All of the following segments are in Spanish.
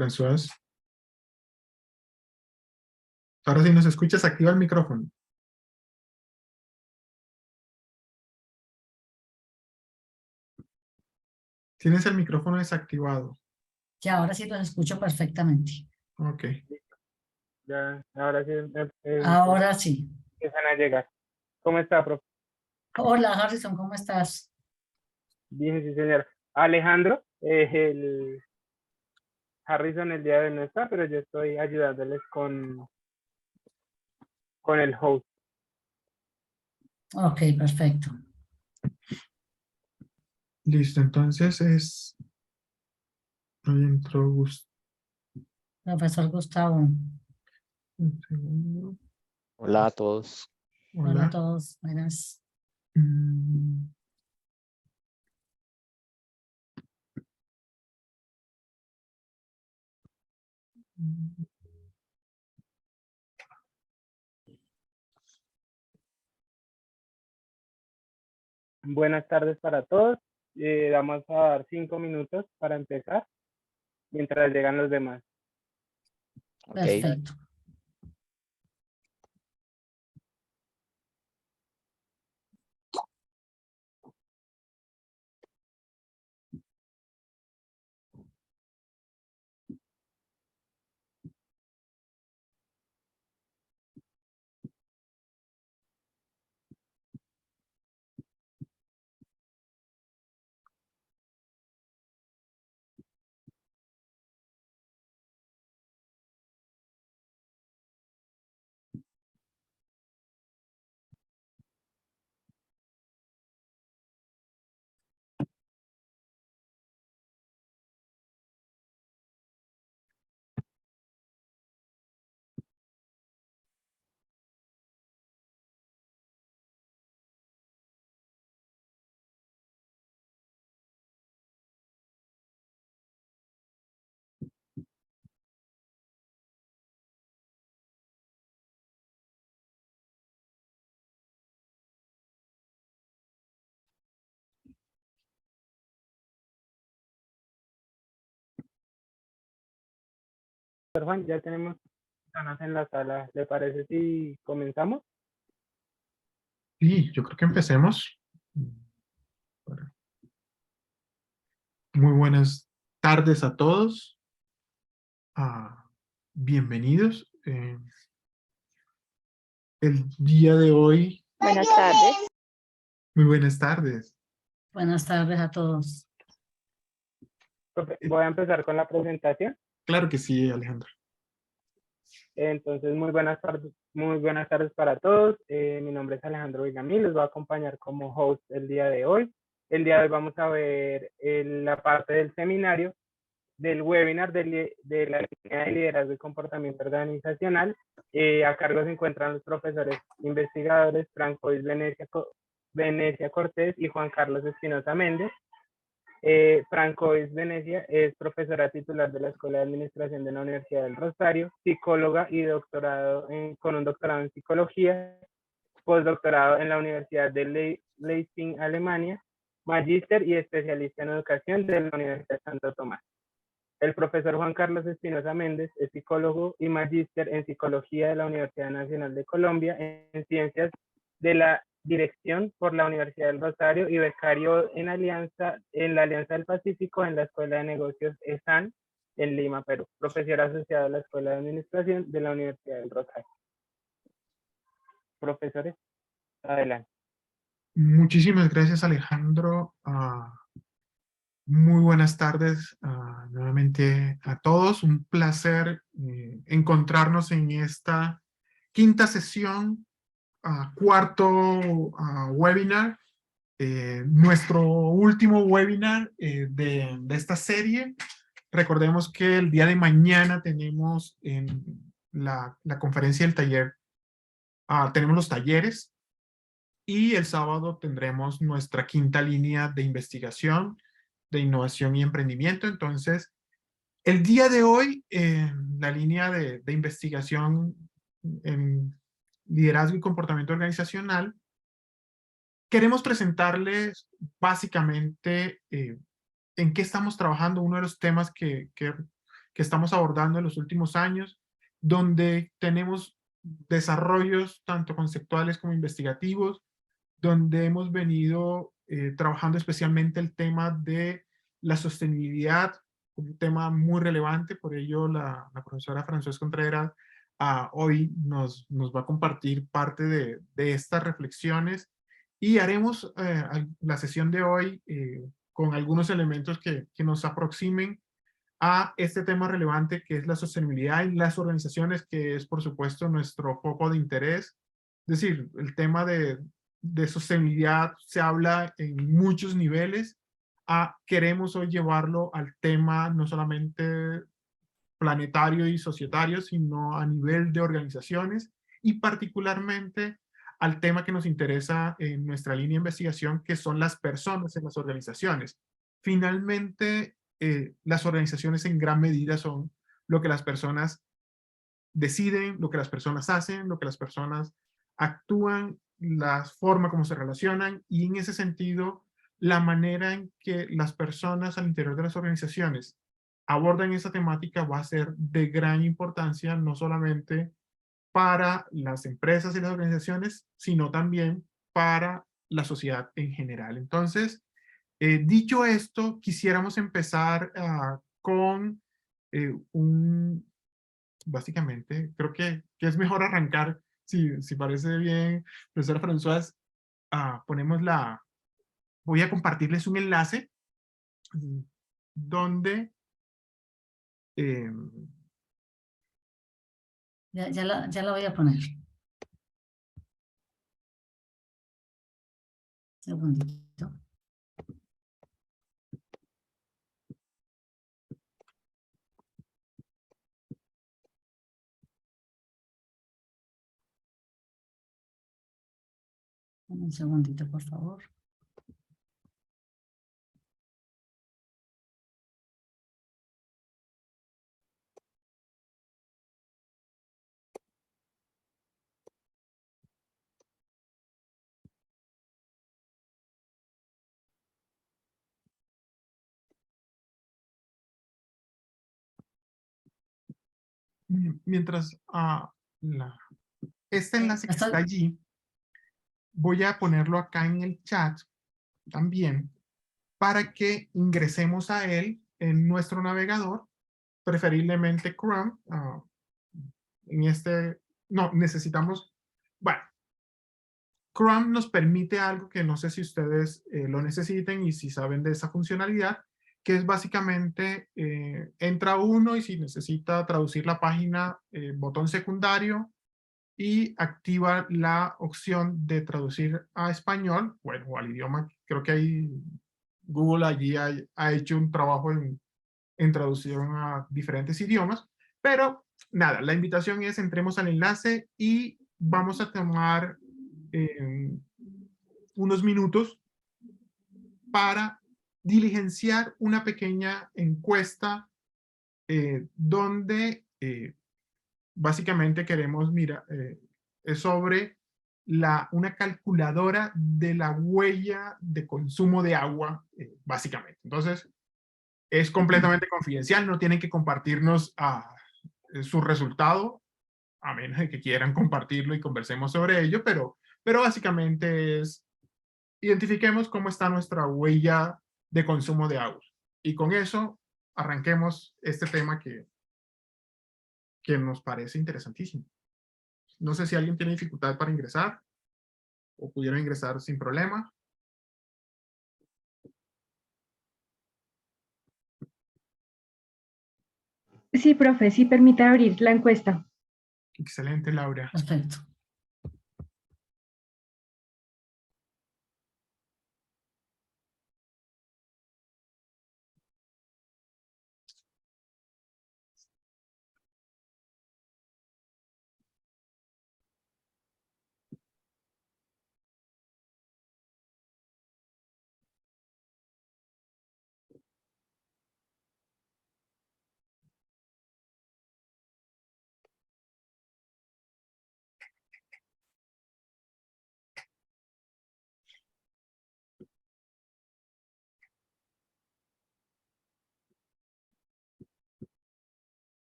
François. Ahora si nos escuchas, activa el micrófono. Tienes el micrófono desactivado. Ya, ahora sí los escucho perfectamente. Ok. Ya, ahora sí Ahora sí. empiezan a llegar. ¿Cómo está, profe? Hola, Harrison, ¿cómo estás? Bien, sí, señor. Alejandro, el Harrison el día de hoy no está, pero yo estoy ayudándoles con el host. Ok, perfecto. Listo, entonces es... Ahí entró Profesor Gustavo. Un segundo. Hola a todos. Hola a Hola. todos. Buenas. Mm, Buenas tardes para todos. Vamos a dar 5 minutos para empezar, mientras llegan los demás. Ok. Perfecto. Pero Juan, ya tenemos personas en la sala. ¿Le parece si comenzamos? Sí, yo creo que empecemos. Muy buenas tardes a todos. Bienvenidos. El día de hoy... Buenas tardes. Muy buenas tardes. Buenas tardes a todos. Profe, voy a empezar con la presentación. Claro que sí, Alejandro. Entonces, muy buenas tardes para todos. Mi nombre es Alejandro Villamil, les voy a acompañar como host el día de hoy. El día de hoy vamos a ver la parte del seminario, del webinar de la línea de liderazgo y comportamiento organizacional. A cargo se encuentran los profesores investigadores Francois Venecia Cortés y Juan Carlos Espinosa Méndez. Francois Venecia es profesora titular de la Escuela de Administración de la Universidad del Rosario, psicóloga y con un doctorado en psicología, postdoctorado en la Universidad de Leipzig, Alemania, magíster y especialista en educación de la Universidad de Santo Tomás. El profesor Juan Carlos Espinosa Méndez es psicólogo y magíster en psicología de la Universidad Nacional de Colombia en ciencias de la dirección por la Universidad del Rosario y becario en la Alianza del Pacífico en la Escuela de Negocios ESAN en Lima, Perú. Profesor asociado a la Escuela de Administración de la Universidad del Rosario. Profesores, adelante. Muchísimas gracias, Alejandro. Muy buenas tardes nuevamente a todos. Un placer encontrarnos en esta quinta sesión, cuarto webinar, nuestro último webinar de esta serie. Recordemos que el día de mañana tenemos en la conferencia del taller, tenemos los talleres, y el sábado tendremos nuestra quinta línea de investigación, de innovación y emprendimiento. Entonces, el día de hoy, la línea de investigación en liderazgo y comportamiento organizacional, queremos presentarles básicamente en qué estamos trabajando. Uno de los temas que que estamos abordando en los últimos años, donde tenemos desarrollos tanto conceptuales como investigativos, donde hemos venido trabajando especialmente el tema de la sostenibilidad, un tema muy relevante. Por ello la profesora Françoise Contreras hoy nos va a compartir parte de estas reflexiones, y haremos la sesión de hoy con algunos elementos que nos aproximen a este tema relevante que es la sostenibilidad en las organizaciones, que es por supuesto nuestro foco de interés. Es decir, el tema de sostenibilidad se habla en muchos niveles. Queremos hoy llevarlo al tema no solamente planetario y societario, sino a nivel de organizaciones, y particularmente al tema que nos interesa en nuestra línea de investigación, que son las personas en las organizaciones. Finalmente, las organizaciones en gran medida son lo que las personas deciden, lo que las personas hacen, lo que las personas actúan, la forma como se relacionan, y en ese sentido, la manera en que las personas al interior de las organizaciones abordan esa temática va a ser de gran importancia, no solamente para las empresas y las organizaciones, sino también para la sociedad en general. Entonces, dicho esto, quisiéramos empezar con básicamente, creo que es mejor arrancar, si parece bien, profesora Françoise, ponemos voy a compartirles un enlace donde eh, Ya la voy a poner. Segundito. Un segundito, por favor. mientras este enlace que está ¿Está? allí, voy a ponerlo acá en el chat también, para que ingresemos a él en nuestro navegador, preferiblemente Chrome. En este, no, necesitamos, bueno, Chrome nos permite algo que no sé si ustedes lo necesiten y si saben de esa funcionalidad, que es básicamente, entra uno y si necesita traducir la página, botón secundario, y activa la opción de traducir a español, bueno, o al idioma. Creo que ahí Google allí ha hecho un trabajo en traducción a diferentes idiomas, pero nada, la invitación es entremos al enlace y vamos a tomar eh, unos minutos para diligenciar una pequeña encuesta donde básicamente queremos, mira, es sobre una calculadora de la huella de consumo de agua, básicamente. Entonces, es completamente confidencial, no tienen que compartirnos su resultado, a menos de que quieran compartirlo y conversemos sobre ello, pero básicamente es, identifiquemos cómo está nuestra huella de consumo de agua. Y con eso, arranquemos este tema que nos parece interesantísimo. No sé si alguien tiene dificultad para ingresar o pudieron ingresar sin problema. Sí, profe, sí permite abrir la encuesta. Excelente, Laura. Perfecto.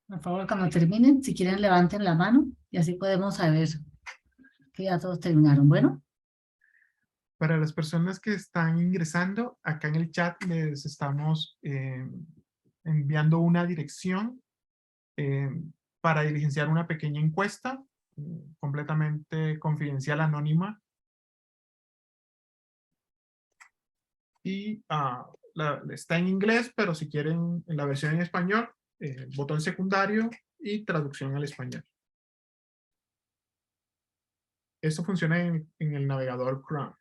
Por favor, cuando terminen, si quieren levanten la mano y así podemos saber que ya todos terminaron. Bueno, Para las personas que están ingresando, acá en el chat les estamos enviando una dirección eh, para diligenciar una pequeña encuesta completamente confidencial, anónima. Y está en inglés, pero si quieren la versión en español, botón secundario y traducción al español. Esto funciona en el navegador Chrome,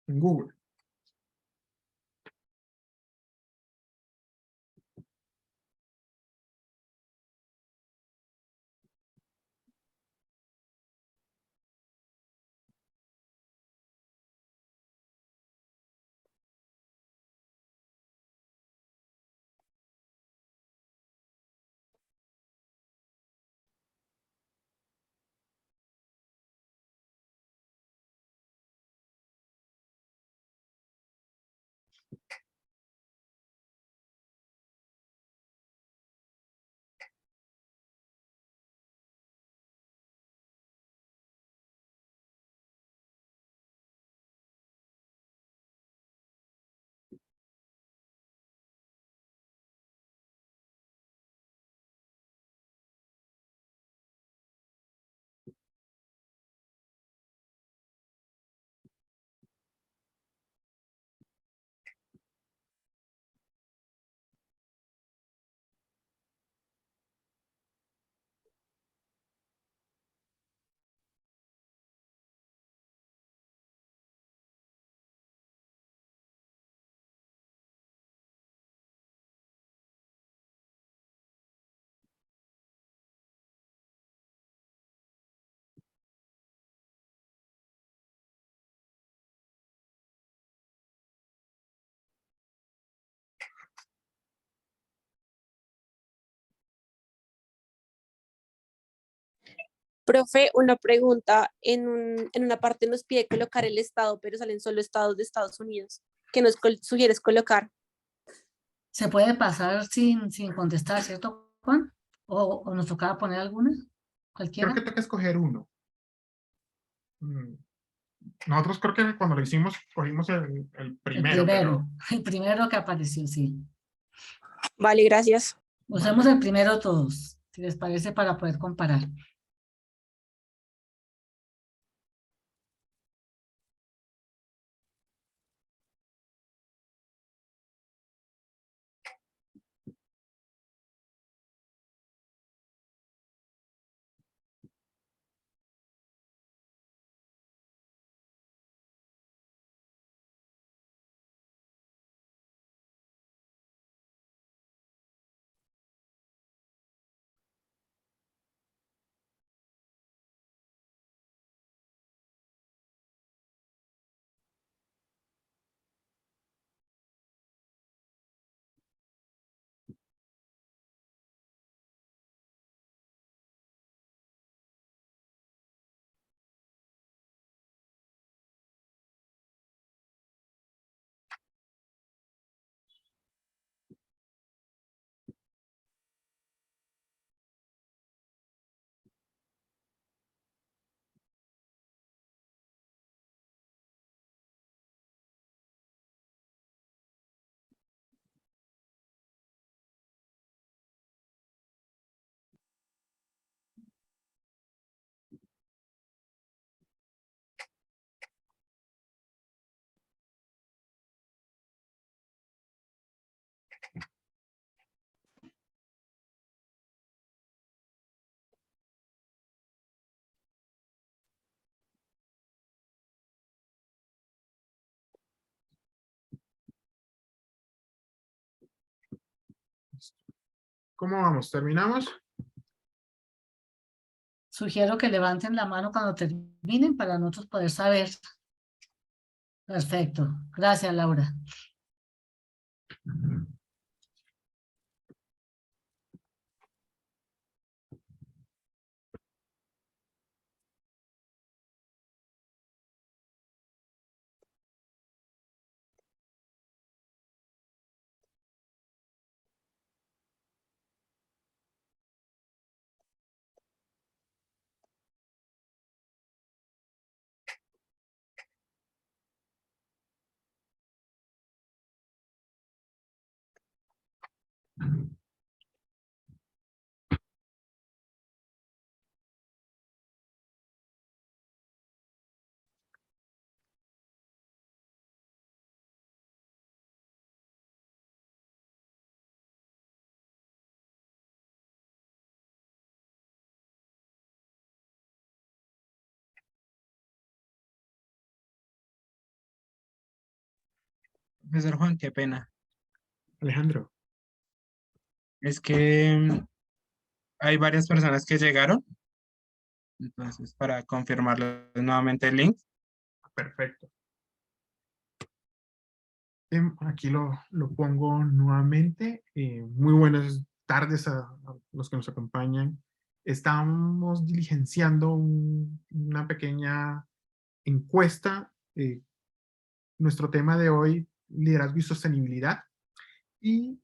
en Google. Profe, una pregunta. En una parte nos pide colocar el estado, pero salen solo estados de Estados Unidos. ¿Qué nos sugieres colocar? se puede pasar sin contestar, ¿cierto, Juan? ¿O nos tocaba poner alguna? Creo que ¿Cualquiera? toca escoger uno. Mm, Nosotros creo que cuando lo hicimos, cogimos el El primero, primero, pero el primero que apareció, sí. Vale, gracias. Usemos el primero todos, si les parece, para poder comparar. ¿cómo vamos? ¿Terminamos? Sugiero que levanten la mano cuando terminen para nosotros poder saber. Perfecto. Gracias, Laura. Profesor Juan, qué pena. Alejandro. Es que hay varias personas que llegaron, entonces para confirmarles nuevamente el link. Perfecto. Aquí lo pongo nuevamente. Muy buenas tardes a los que nos acompañan. Estamos diligenciando una pequeña encuesta. Nuestro tema de hoy, liderazgo y sostenibilidad. Y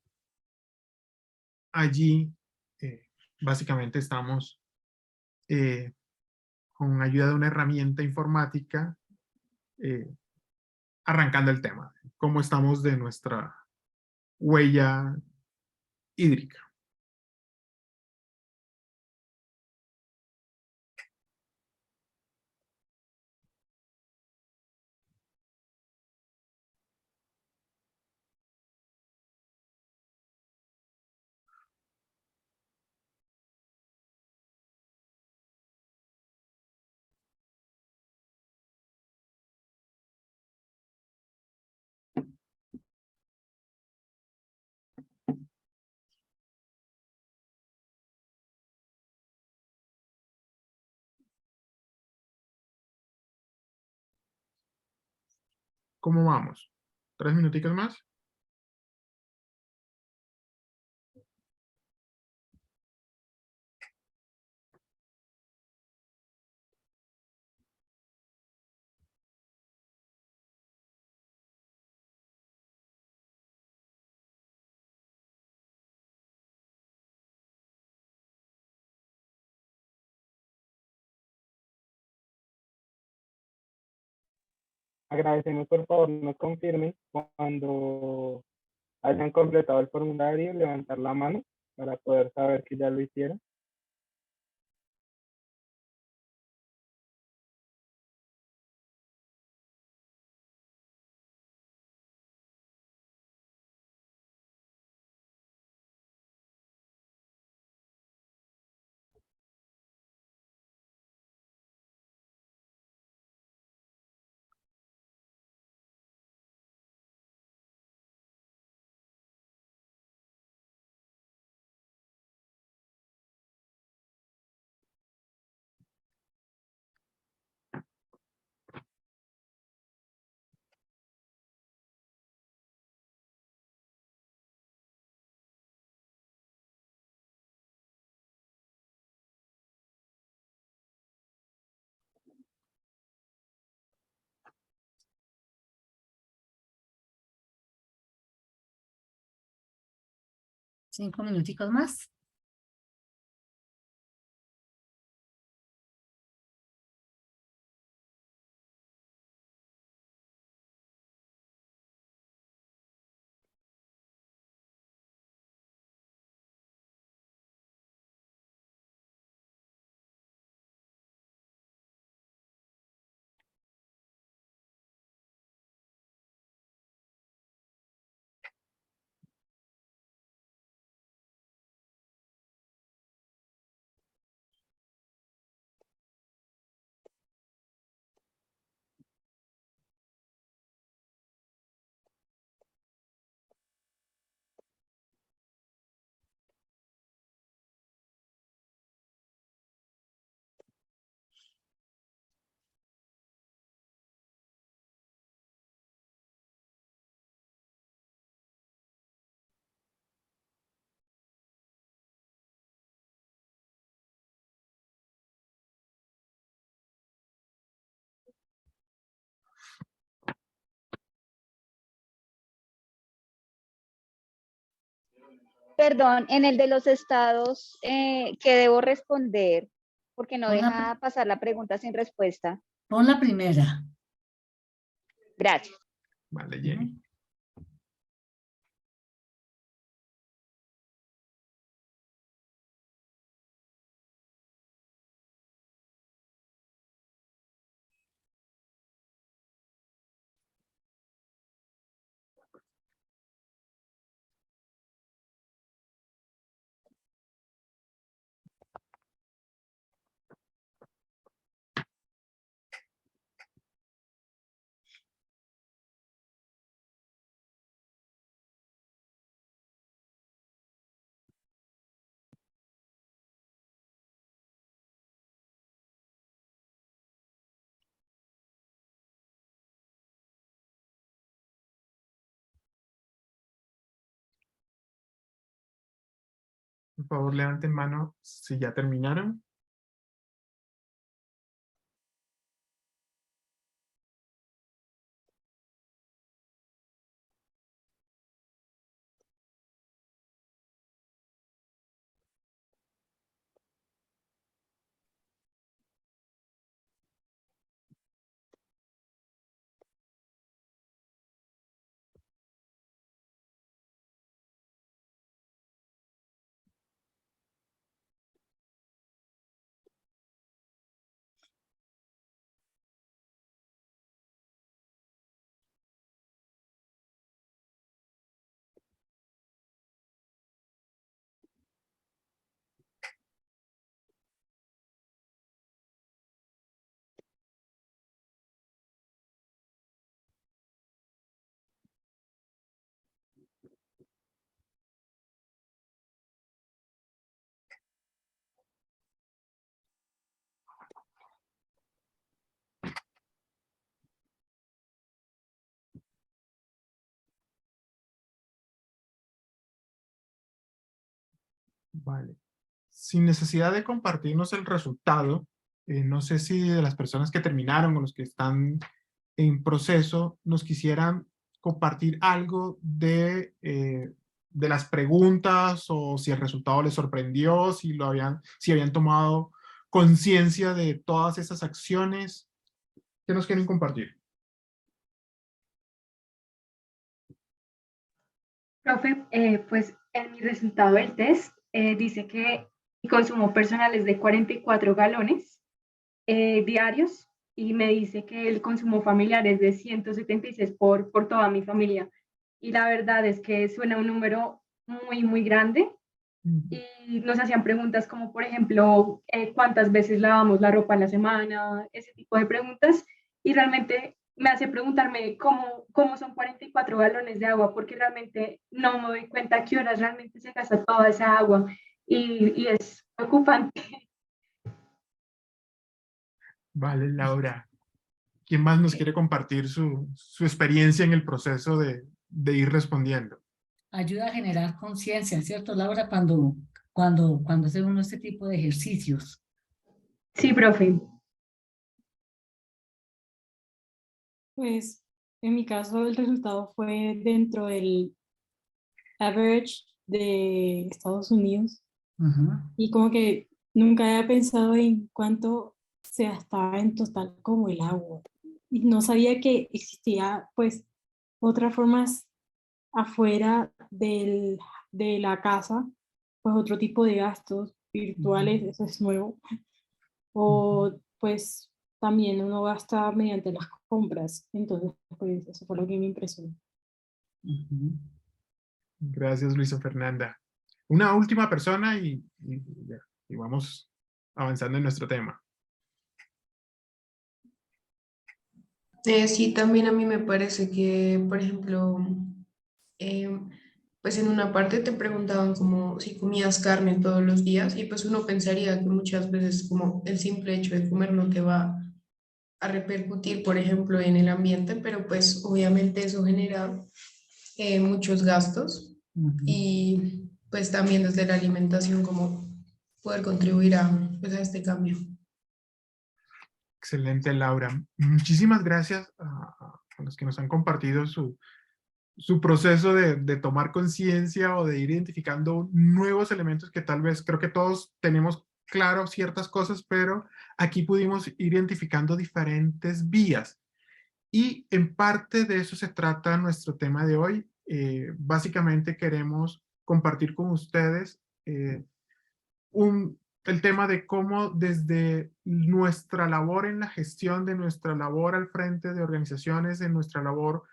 allí, básicamente, estamos con ayuda de una herramienta informática arrancando el tema. ¿Cómo estamos de nuestra huella hídrica? ¿Cómo vamos? ¿3 minuticos más? Agradecemos por favor nos confirmen cuando hayan completado el formulario, levantar la mano para poder saber que ya lo hicieron. Cinco minuticos más. Perdón, en el de los estados, ¿qué debo responder? Porque no Pon la, deja pasar la pregunta sin respuesta. pon la primera. Gracias. Vale, Jenny. favor, levanten mano si ya terminaron. Vale. Sin necesidad de compartirnos el resultado, no sé si de las personas que terminaron o los que están en proceso nos quisieran compartir algo de las preguntas o si el resultado les sorprendió, si habían tomado conciencia de todas esas acciones. ¿Qué nos quieren compartir? Profe, pues en mi resultado del test dice que mi consumo personal es de 44 galones diarios y me dice que el consumo familiar es de 176 por toda mi familia. Y la verdad es que suena un número muy, muy grande y nos hacían preguntas como, por ejemplo, ¿cuántas veces lavamos la ropa en la semana? Ese tipo de preguntas. Y realmente me hace preguntarme cómo son 44 galones de agua, porque realmente no me doy cuenta a qué horas realmente se gasta toda esa agua. Y es preocupante. Vale, Laura. ¿Quién más nos quiere compartir su experiencia en el proceso de ir respondiendo? Ayuda a generar conciencia, ¿cierto, Laura? Cuando hace uno este tipo de ejercicios. Sí, profe. Pues en mi caso el resultado fue dentro del average de Estados Unidos y como que nunca había pensado en cuánto se gastaba en total como el agua. Y no sabía que existía pues otras formas afuera de la casa, pues otro tipo de gastos virtuales, eso es nuevo. O pues también uno gasta mediante las compras. Entonces, pues eso fue lo que me impresionó. Gracias, Luisa Fernanda. Una última persona y vamos avanzando en nuestro tema. Sí, también a mí me parece que, por ejemplo, eh, pues en una parte te preguntaban como si comías carne todos los días y pues uno pensaría que muchas veces como el simple hecho de comer no te va a repercutir, por ejemplo, en el ambiente, pero pues obviamente eso genera muchos gastos y pues también desde la alimentación como poder contribuir pues, a este cambio. Excelente, Laura. Muchísimas gracias a los que nos han compartido su proceso de tomar conciencia o de ir identificando nuevos elementos que tal vez creo que todos tenemos claro ciertas cosas, pero aquí pudimos ir identificando diferentes vías. Y en parte de eso se trata nuestro tema de hoy. Básicamente queremos compartir con ustedes el tema de cómo desde nuestra labor en la gestión, de nuestra labor al frente de organizaciones, de nuestra labor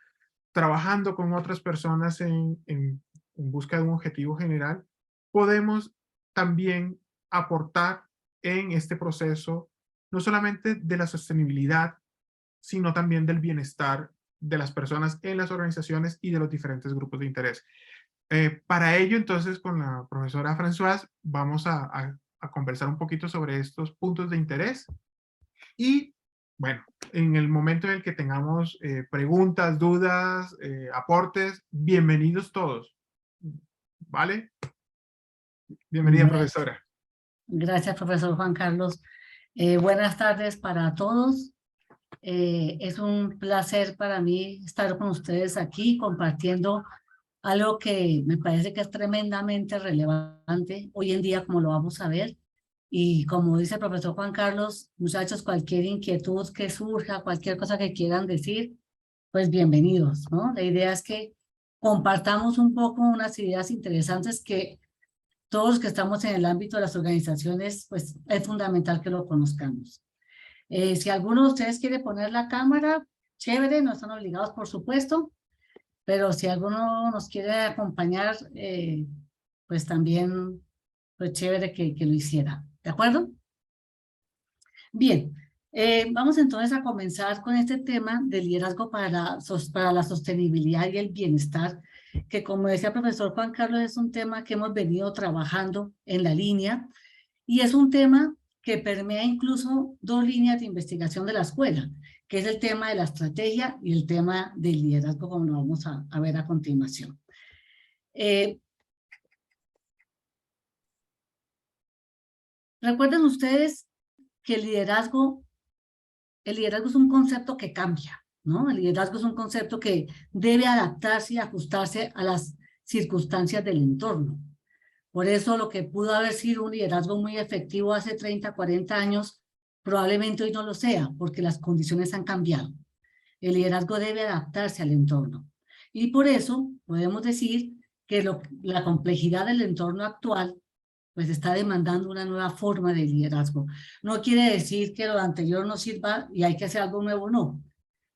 trabajando con otras personas en busca de un objetivo general, podemos también aportar en este proceso, no solamente de la sostenibilidad, sino también del bienestar de las personas en las organizaciones y de los diferentes grupos de interés. Para ello, entonces, con la profesora Françoise, vamos a conversar un poquito sobre estos puntos de interés y, bueno, en el momento en el que tengamos preguntas, dudas, aportes, bienvenidos todos, ¿vale? Bienvenida, Gracias. profesora. Gracias, profesor Juan Carlos. Buenas tardes para todos. Es un placer para mí estar con ustedes aquí compartiendo algo que me parece que es tremendamente relevante hoy en día, como lo vamos a ver. Y como dice el profesor Juan Carlos, muchachos, cualquier inquietud que surja, cualquier cosa que quieran decir, pues bienvenidos, ¿no? La idea es que compartamos un poco unas ideas interesantes que todos los que estamos en el ámbito de las organizaciones, pues es fundamental que lo conozcamos. Si alguno de ustedes quiere poner la cámara, chévere, no están obligados, por supuesto, pero si alguno nos quiere acompañar, pues también, pues chévere que lo hiciera, ¿de acuerdo? Bien, vamos entonces a comenzar con este tema de liderazgo para la sostenibilidad y el bienestar, que como decía el profesor Juan Carlos, es un tema que hemos venido trabajando en la línea y es un tema que permea incluso 2 líneas de investigación de la escuela, que es el tema de la estrategia y el tema del liderazgo, como lo vamos a ver a continuación. Recuerden ustedes que el liderazgo es un concepto que cambia, ¿no? El liderazgo es un concepto que debe adaptarse y ajustarse a las circunstancias del entorno. Por eso lo que pudo haber sido un liderazgo muy efectivo hace 30, 40 años, probablemente hoy no lo sea, porque las condiciones han cambiado. El liderazgo debe adaptarse al entorno. Y por eso podemos decir que la complejidad del entorno actual pues está demandando una nueva forma de liderazgo. No quiere decir que lo anterior no sirva y hay que hacer algo nuevo, no.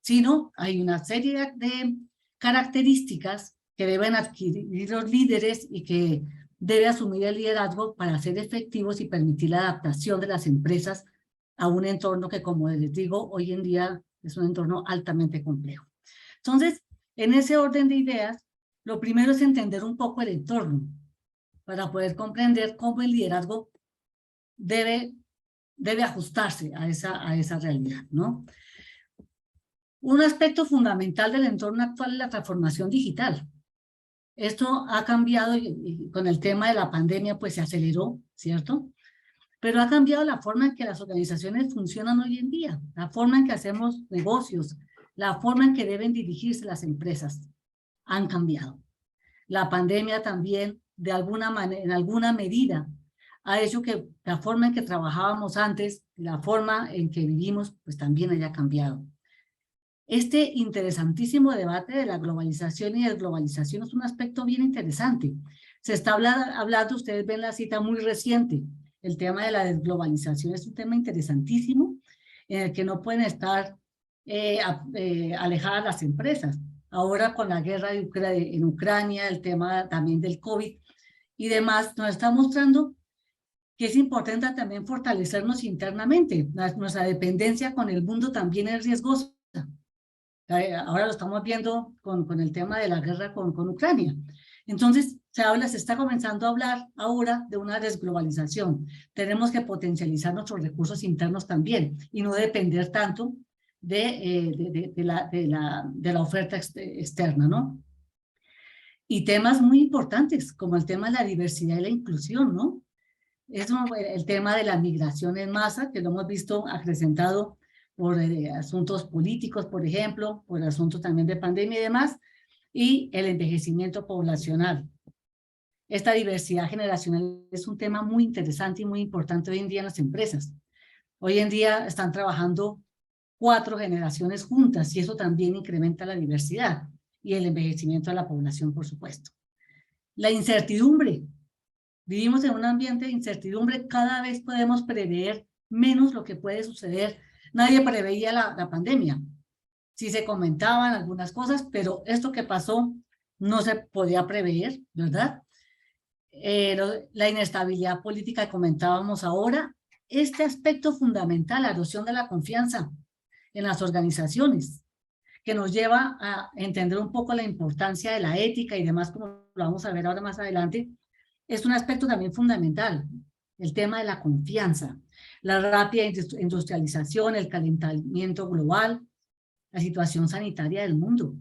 Sino hay una serie de características que deben adquirir los líderes y que debe asumir el liderazgo para ser efectivos y permitir la adaptación de las empresas a un entorno que, como les digo, hoy en día es un entorno altamente complejo. Entonces, en ese orden de ideas, lo primero es entender un poco el entorno para poder comprender cómo el liderazgo debe ajustarse a esa realidad, ¿no? Un aspecto fundamental del entorno actual es la transformación digital. Esto ha cambiado y con el tema de la pandemia pues se aceleró, ¿cierto? Pero ha cambiado la forma en que las organizaciones funcionan hoy en día, la forma en que hacemos negocios, la forma en que deben dirigirse las empresas han cambiado. La pandemia también, de alguna manera, en alguna medida, ha hecho que la forma en que trabajábamos antes, la forma en que vivimos, pues también haya cambiado. Este interesantísimo debate de la globalización y desglobalización es un aspecto bien interesante. Se está hablando, ustedes ven la cita muy reciente, el tema de la desglobalización es un tema interesantísimo en el que no pueden estar alejadas las empresas. Ahora con la guerra en Ucrania, el tema también del COVID y demás, nos está mostrando que es importante también fortalecernos internamente. Nuestra dependencia con el mundo también es riesgosa. Ahora lo estamos viendo con el tema de la guerra con Ucrania. Entonces, se está comenzando a hablar ahora de una desglobalización. Tenemos que potencializar nuestros recursos internos también y no depender tanto de la oferta externa, ¿no? Y temas muy importantes, como el tema de la diversidad y la inclusión, ¿no? El tema de la migración en masa, que lo hemos visto acrecentado por asuntos políticos, por ejemplo, por asuntos también de pandemia y demás, y el envejecimiento poblacional. Esta diversidad generacional es un tema muy interesante y muy importante hoy en día en las empresas. Hoy en día están trabajando 4 generaciones juntas y eso también incrementa la diversidad y el envejecimiento de la población, por supuesto. La incertidumbre. Vivimos en un ambiente de incertidumbre, cada vez podemos prever menos lo que puede suceder. Nadie preveía la pandemia. Sí se comentaban algunas cosas, pero esto que pasó no se podía prever, ¿verdad? La inestabilidad política que comentábamos ahora, este aspecto fundamental, la erosión de la confianza en las organizaciones, que nos lleva a entender un poco la importancia de la ética y demás, como lo vamos a ver ahora más adelante, es un aspecto también fundamental, el tema de la confianza, la rápida industrialización, el calentamiento global, la situación sanitaria del mundo.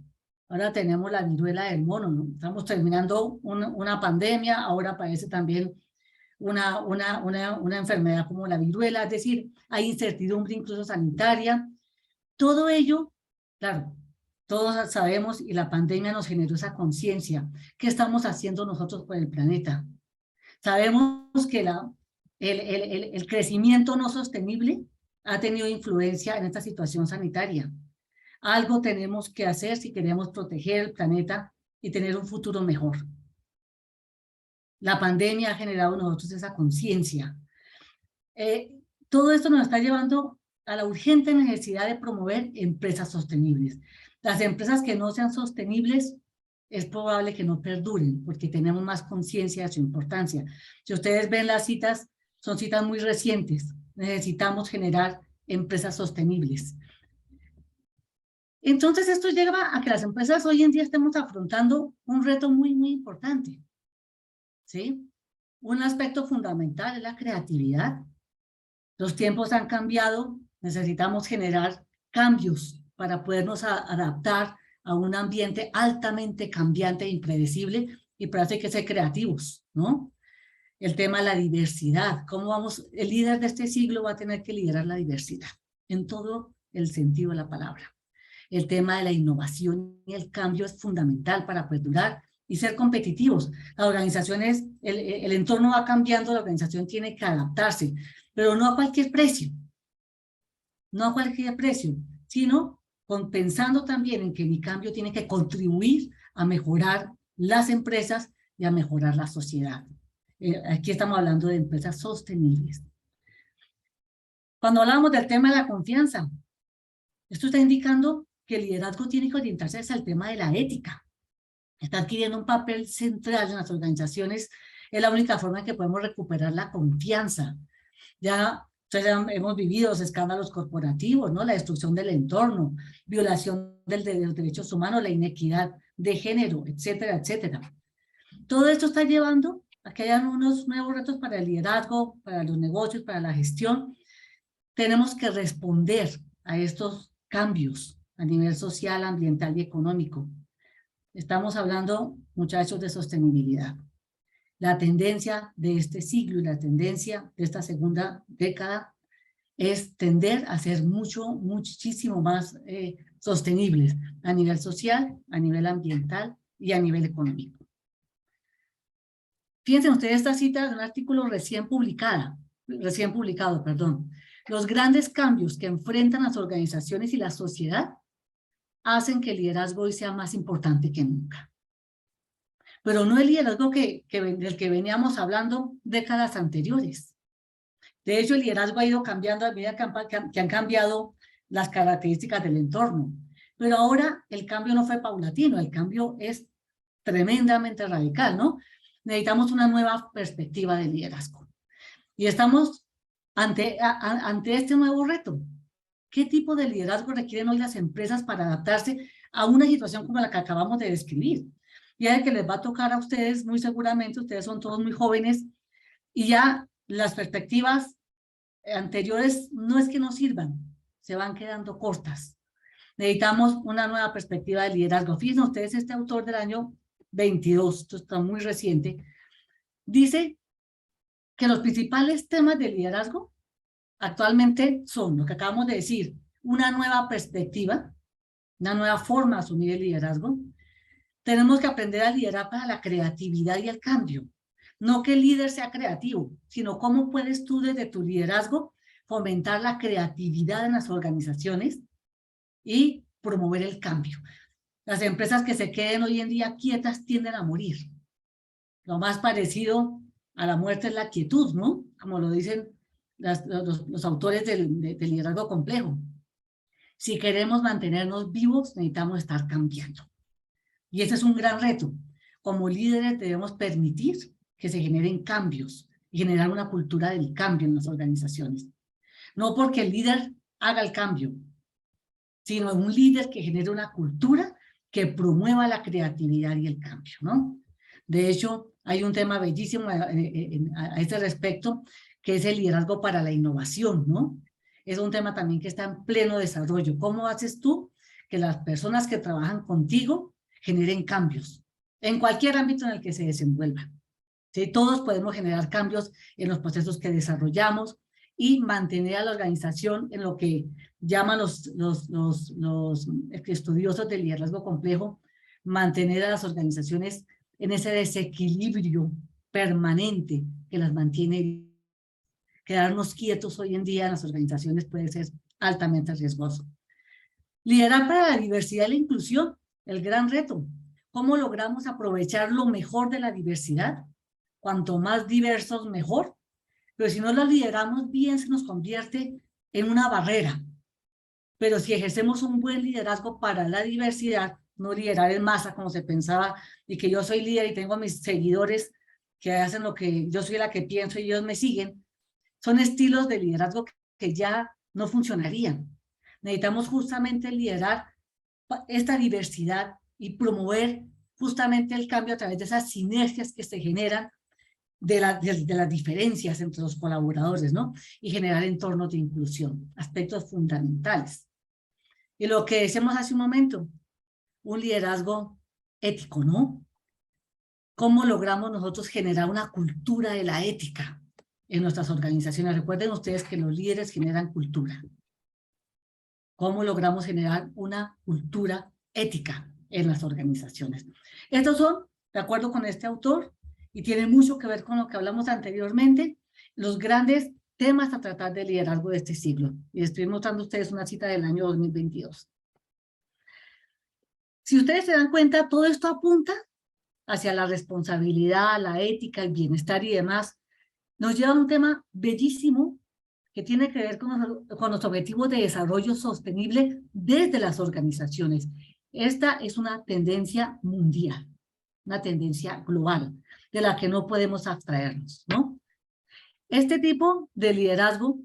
Ahora tenemos la viruela del mono, ¿no? Estamos terminando una pandemia, ahora aparece también una enfermedad como la viruela, es decir, hay incertidumbre incluso sanitaria. Todo ello, claro, todos sabemos y la pandemia nos generó esa conciencia. ¿Qué estamos haciendo nosotros por el planeta? Sabemos que el crecimiento no sostenible ha tenido influencia en esta situación sanitaria. Algo tenemos que hacer si queremos proteger el planeta y tener un futuro mejor. La pandemia ha generado en nosotros esa conciencia. Todo esto nos está llevando a la urgente necesidad de promover empresas sostenibles. Las empresas que no sean sostenibles es probable que no perduren porque tenemos más conciencia de su importancia. Si ustedes ven las citas, son citas muy recientes. Necesitamos generar empresas sostenibles. Entonces esto lleva a que las empresas hoy en día estemos afrontando un reto muy, muy importante. ¿Sí? Un aspecto fundamental es la creatividad. Los tiempos han cambiado, necesitamos generar cambios para podernos adaptar a un ambiente altamente cambiante e impredecible y para eso hay que ser creativos, ¿no? El tema de la diversidad, cómo vamos, el líder de este siglo va a tener que liderar la diversidad en todo el sentido de la palabra. El tema de la innovación y el cambio es fundamental para perdurar y ser competitivos. Las organizaciones, el entorno va cambiando, la organización tiene que adaptarse, pero no a cualquier precio. No a cualquier precio, sino pensando también en que mi cambio tiene que contribuir a mejorar las empresas y a mejorar la sociedad. Aquí estamos hablando de empresas sostenibles. Cuando hablamos del tema de la confianza, esto está indicando que el liderazgo tiene que orientarse hacia el tema de la ética. Está adquiriendo un papel central en las organizaciones. Es la única forma en que podemos recuperar la confianza. Ya hemos vivido los escándalos corporativos, ¿no? La destrucción del entorno, violación de los derechos humanos, la inequidad de género, etcétera, etcétera. Todo esto está llevando a que hayan unos nuevos retos para el liderazgo, para los negocios, para la gestión. Tenemos que responder a estos cambios a nivel social, ambiental y económico. Estamos hablando, muchachos, de sostenibilidad. La tendencia de este siglo y la tendencia de esta segunda década es tender a ser muchísimo más sostenibles a nivel social, a nivel ambiental y a nivel económico. Fíjense ustedes esta cita de un artículo recién publicado, perdón. Los grandes cambios que enfrentan las organizaciones y la sociedad hacen que el liderazgo hoy sea más importante que nunca. Pero no el liderazgo del que veníamos hablando décadas anteriores. De hecho, el liderazgo ha ido cambiando a medida que han cambiado las características del entorno. Pero ahora el cambio no fue paulatino, el cambio es tremendamente radical, ¿no? Necesitamos una nueva perspectiva de liderazgo. Y estamos ante este nuevo reto. ¿Qué tipo de liderazgo requieren hoy las empresas para adaptarse a una situación como la que acabamos de describir? Ya que les va a tocar a ustedes, muy seguramente, ustedes son todos muy jóvenes, y ya las perspectivas anteriores no es que no sirvan, se van quedando cortas. Necesitamos una nueva perspectiva de liderazgo. Fíjense ustedes, este autor del año 22, esto está muy reciente, dice que los principales temas de liderazgo actualmente son lo que acabamos de decir, una nueva perspectiva, una nueva forma de asumir el liderazgo. Tenemos que aprender a liderar para la creatividad y el cambio. No que el líder sea creativo, sino cómo puedes tú desde tu liderazgo fomentar la creatividad en las organizaciones y promover el cambio. Las empresas que se queden hoy en día quietas tienden a morir. Lo más parecido a la muerte es la quietud, ¿no? Como lo dicen los autores del liderazgo complejo. Si queremos mantenernos vivos, necesitamos estar cambiando. Y ese es un gran reto. Como líderes debemos permitir que se generen cambios y generar una cultura del cambio en las organizaciones. No porque el líder haga el cambio, sino un líder que genere una cultura que promueva la creatividad y el cambio, ¿no? De hecho, hay un tema bellísimo a este respecto, que es el liderazgo para la innovación, ¿no? Es un tema también que está en pleno desarrollo. ¿Cómo haces tú que las personas que trabajan contigo generen cambios en cualquier ámbito en el que se desenvuelvan? ¿sí? Todos podemos generar cambios en los procesos que desarrollamos y mantener a la organización en lo que llaman los estudiosos del liderazgo complejo, mantener a las organizaciones en ese desequilibrio permanente que las mantiene. Quedarnos quietos hoy en día en las organizaciones puede ser altamente riesgoso. Liderar para la diversidad y la inclusión, el gran reto. ¿Cómo logramos aprovechar lo mejor de la diversidad? Cuanto más diversos, mejor. Pero si no lo lideramos bien, se nos convierte en una barrera. Pero si ejercemos un buen liderazgo para la diversidad, no liderar en masa como se pensaba, y que yo soy líder y tengo a mis seguidores que hacen lo que yo soy la que pienso y ellos me siguen, son estilos de liderazgo que ya no funcionarían. Necesitamos justamente liderar esta diversidad y promover justamente el cambio a través de esas sinergias que se generan de las diferencias entre los colaboradores, ¿no? Y generar entornos de inclusión, aspectos fundamentales. Y lo que decíamos hace un momento, un liderazgo ético, ¿no? ¿Cómo logramos nosotros generar una cultura de la ética en nuestras organizaciones? Recuerden ustedes que los líderes generan cultura. ¿Cómo logramos generar una cultura ética en las organizaciones? Estos son, de acuerdo con este autor, y tiene mucho que ver con lo que hablamos anteriormente, los grandes temas a tratar de liderazgo de este siglo. Y estoy mostrando a ustedes una cita del año 2022. Si ustedes se dan cuenta, todo esto apunta hacia la responsabilidad, la ética, el bienestar y demás. Nos lleva a un tema bellísimo que tiene que ver con los objetivos de desarrollo sostenible desde las organizaciones. Esta es una tendencia mundial, una tendencia global, de la que no podemos abstraernos, ¿no? Este tipo de liderazgo,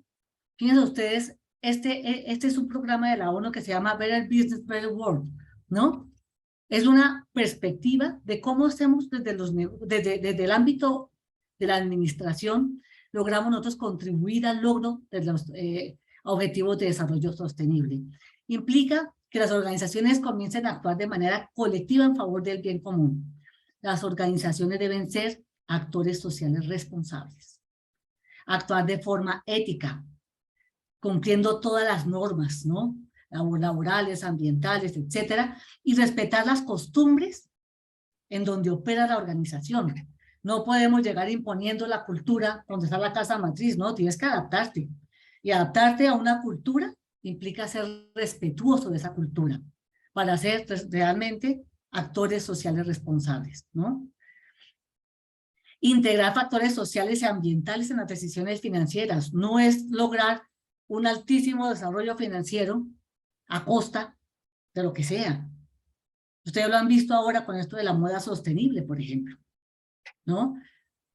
fíjense ustedes, este es un programa de la ONU que se llama Better Business, Better World, ¿no? Es una perspectiva de cómo hacemos desde el ámbito de la administración, logramos nosotros contribuir al logro de los objetivos de desarrollo sostenible. Implica que las organizaciones comiencen a actuar de manera colectiva en favor del bien común. Las organizaciones deben ser actores sociales responsables. Actuar de forma ética, cumpliendo todas las normas, ¿no? Laborales, ambientales, etcétera, y respetar las costumbres en donde opera la organización. No podemos llegar imponiendo la cultura donde está la casa matriz, ¿no? Tienes que adaptarte. Y adaptarte a una cultura implica ser respetuoso de esa cultura para ser realmente actores sociales responsables, ¿no? Integrar factores sociales y ambientales en las decisiones financieras. No es lograr un altísimo desarrollo financiero a costa de lo que sea. Ustedes lo han visto ahora con esto de la moda sostenible, por ejemplo, ¿no?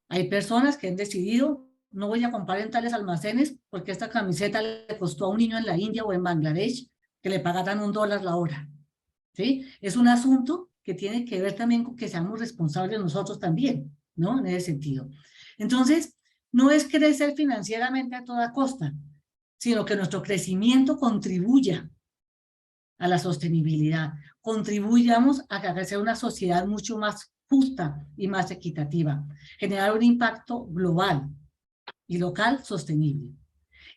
Hay personas que han decidido, no voy a comprar en tales almacenes porque esta camiseta le costó a un niño en la India o en Bangladesh que le pagaran $1 la hora, ¿sí? Es un asunto que tiene que ver también con que seamos responsables nosotros también, ¿no? En ese sentido. Entonces, no es crecer financieramente a toda costa, sino que nuestro crecimiento contribuya a la sostenibilidad, contribuyamos a que sea una sociedad mucho más justa y más equitativa, generar un impacto global y local sostenible,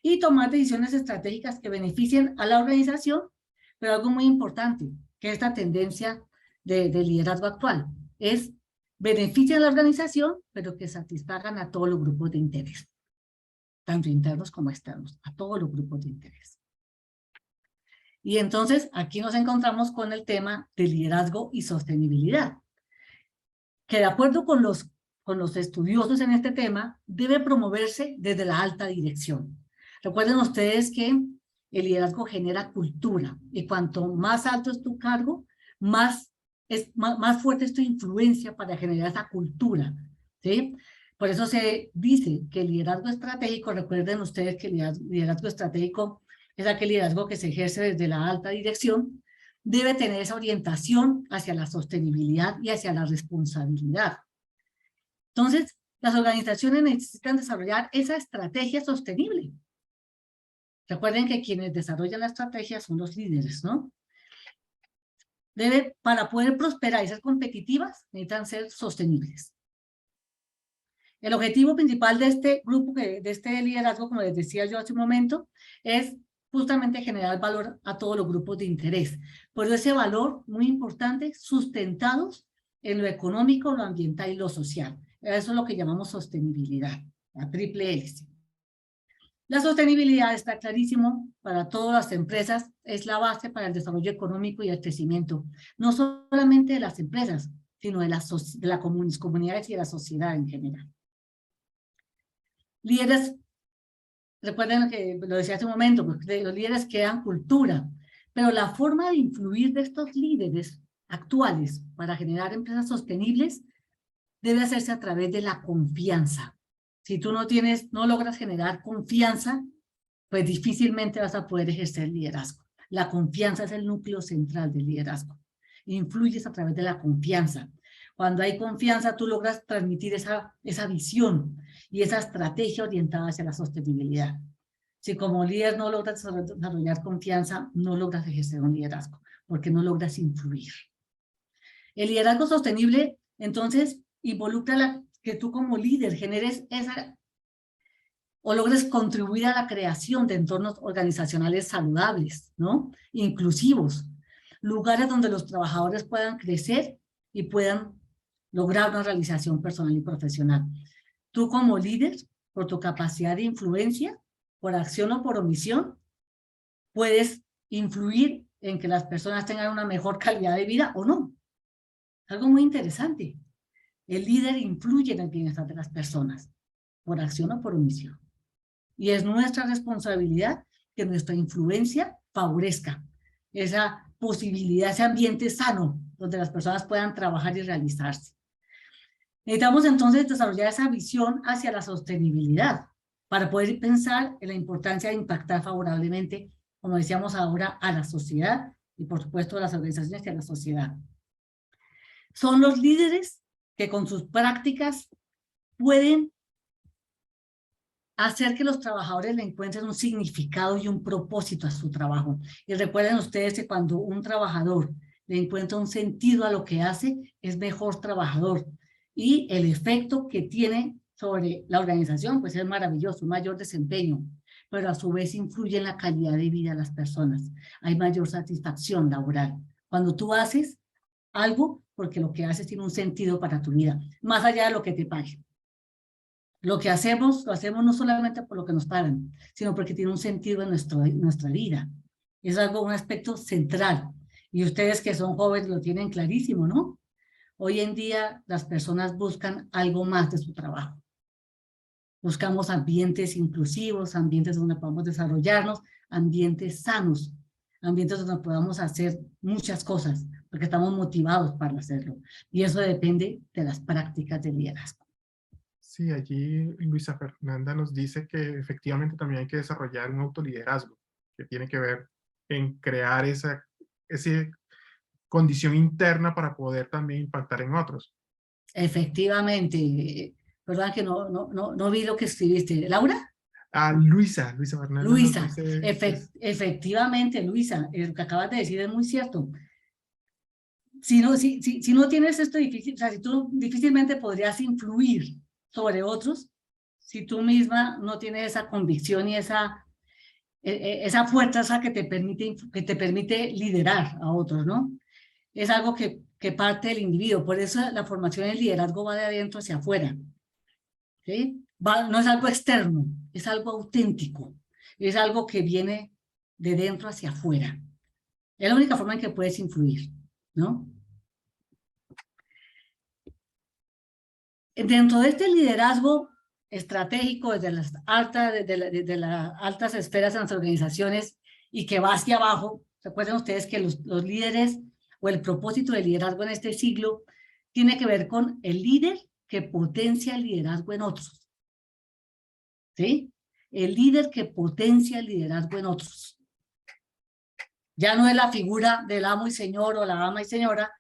y tomar decisiones estratégicas que beneficien a la organización, pero algo muy importante, que esta tendencia de liderazgo actual, es beneficiar a la organización, pero que satisfagan a todos los grupos de interés, tanto internos como externos, a todos los grupos de interés. Y entonces aquí nos encontramos con el tema de liderazgo y sostenibilidad, que de acuerdo con los estudiosos en este tema, debe promoverse desde la alta dirección. Recuerden ustedes que el liderazgo genera cultura, y cuanto más alto es tu cargo, más fuerte es tu influencia para generar esa cultura, ¿sí? Por eso se dice que el liderazgo estratégico, recuerden ustedes que el liderazgo estratégico es aquel liderazgo que se ejerce desde la alta dirección, debe tener esa orientación hacia la sostenibilidad y hacia la responsabilidad. Entonces, las organizaciones necesitan desarrollar esa estrategia sostenible. Recuerden que quienes desarrollan la estrategia son los líderes, ¿no? Para poder prosperar y ser competitivas, necesitan ser sostenibles. El objetivo principal de este grupo, de este liderazgo, como les decía yo hace un momento, es justamente generar valor a todos los grupos de interés. Por ese valor muy importante, sustentados en lo económico, lo ambiental y lo social. Eso es lo que llamamos sostenibilidad, la triple hélice. La sostenibilidad está clarísimo para todas las empresas, es la base para el desarrollo económico y el crecimiento, no solamente de las empresas, sino de las comunidades y de la sociedad en general. Líderes, recuerden que lo decía hace un momento, porque los líderes crean cultura, pero la forma de influir de estos líderes actuales para generar empresas sostenibles debe hacerse a través de la confianza. Si tú no logras generar confianza, pues difícilmente vas a poder ejercer liderazgo. La confianza es el núcleo central del liderazgo. Influyes a través de la confianza. Cuando hay confianza, tú logras transmitir esa visión y esa estrategia orientada hacia la sostenibilidad. Si como líder no logras desarrollar confianza, no logras ejercer un liderazgo, porque no logras influir. El liderazgo sostenible, entonces, involucra que tú como líder generes o logres contribuir a la creación de entornos organizacionales saludables, ¿no? Inclusivos, lugares donde los trabajadores puedan crecer y puedan lograr una realización personal y profesional. Tú como líder, por tu capacidad de influencia, por acción o por omisión, puedes influir en que las personas tengan una mejor calidad de vida o no. Algo muy interesante. El líder influye en el bienestar de las personas, por acción o por omisión. Y es nuestra responsabilidad que nuestra influencia favorezca esa posibilidad, ese ambiente sano, donde las personas puedan trabajar y realizarse. Necesitamos entonces desarrollar esa visión hacia la sostenibilidad, para poder pensar en la importancia de impactar favorablemente, como decíamos ahora, a la sociedad y por supuesto a las organizaciones y a la sociedad. Son los líderes que con sus prácticas pueden hacer que los trabajadores le encuentren un significado y un propósito a su trabajo. Y recuerden ustedes que cuando un trabajador le encuentra un sentido a lo que hace, es mejor trabajador. Y el efecto que tiene sobre la organización, pues es maravilloso, un mayor desempeño, pero a su vez influye en la calidad de vida de las personas. Hay mayor satisfacción laboral. Cuando tú haces algo, porque lo que haces tiene un sentido para tu vida, más allá de lo que te paguen. Lo que hacemos, lo hacemos no solamente por lo que nos pagan, sino porque tiene un sentido en nuestra vida. Es algo, un aspecto central. Y ustedes que son jóvenes lo tienen clarísimo, ¿no? Hoy en día las personas buscan algo más de su trabajo. Buscamos ambientes inclusivos, ambientes donde podamos desarrollarnos, ambientes sanos, ambientes donde podamos hacer muchas cosas, porque estamos motivados para hacerlo. Y eso depende de las prácticas de liderazgo. Sí, allí Luisa Fernanda nos dice que efectivamente también hay que desarrollar un autoliderazgo, que tiene que ver en crear esa condición interna para poder también impactar en otros. Efectivamente. ¿Verdad que no vi lo que escribiste? ¿Laura? Luisa Fernanda. Luisa, efectivamente, Luisa, lo que acabas de decir es muy cierto. Si no tienes esto difícil, o sea, si tú difícilmente podrías influir sobre otros, si tú misma no tienes esa convicción y esa fuerza que te permite liderar a otros, ¿no? Es algo que parte del individuo, por eso la formación del liderazgo va de adentro hacia afuera. ¿Sí? No es algo externo, es algo auténtico, es algo que viene de dentro hacia afuera. Es la única forma en que puedes influir, ¿no? Dentro de este liderazgo estratégico desde las altas esferas de las organizaciones y que va hacia abajo, recuerden ustedes que los líderes o el propósito del liderazgo en este siglo tiene que ver con el líder que potencia el liderazgo en otros. ¿Sí? El líder que potencia el liderazgo en otros. Ya no es la figura del amo y señor o la ama y señora,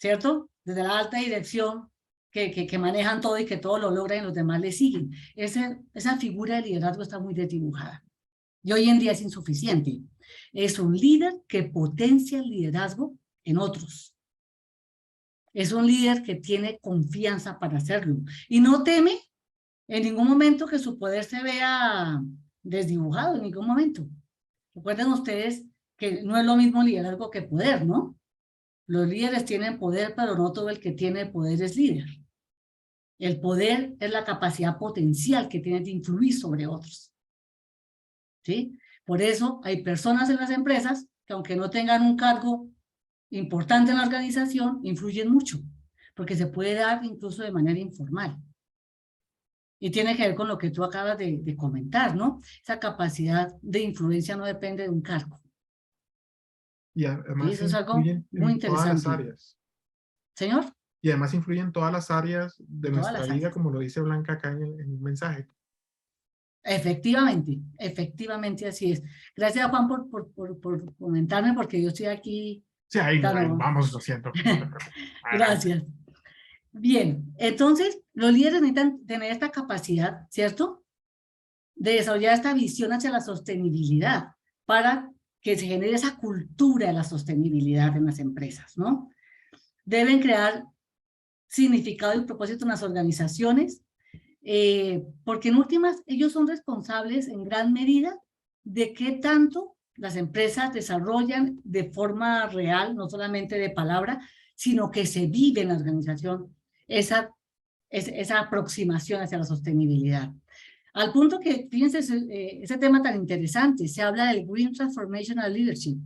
¿cierto? Desde la alta dirección que manejan todo y que todo lo logran y los demás le siguen. Esa figura de liderazgo está muy desdibujada. Y hoy en día es insuficiente. Es un líder que potencia el liderazgo en otros. Es un líder que tiene confianza para hacerlo y no teme En ningún momento que su poder se vea desdibujado, en ningún momento. Recuerden ustedes que no es lo mismo liderazgo que poder, ¿no? Los líderes tienen poder, pero no todo el que tiene poder es líder. El poder es la capacidad potencial que tiene de influir sobre otros. ¿Sí? Por eso hay personas en las empresas que aunque no tengan un cargo importante en la organización, influyen mucho, porque se puede dar incluso de manera informal. Y tiene que ver con lo que tú acabas de comentar, ¿no? Esa capacidad de influencia no depende de un cargo. Y Y además eso es algo influyen muy en todas las interesante. áreas. Señor, Y además influyen en todas las áreas de todas nuestra las vida, áreas. como lo dice Blanca acá en el mensaje. Efectivamente, efectivamente así es. Gracias, Juan, por comentarme, porque yo estoy aquí. Sí, ahí Claro. vamos, lo siento. No te preocupes. Adelante. Gracias. Bien, entonces los líderes necesitan tener esta capacidad, ¿cierto? De desarrollar esta visión hacia la sostenibilidad para que se genere esa cultura de la sostenibilidad en las empresas, ¿no? Deben crear significado y propósito en las organizaciones, porque en últimas ellos son responsables en gran medida de qué tanto las empresas desarrollan de forma real, no solamente de palabra, sino que se vive en la organización esa aproximación hacia la sostenibilidad. Al punto que, fíjense, ese tema tan interesante, se habla del Green Transformational Leadership.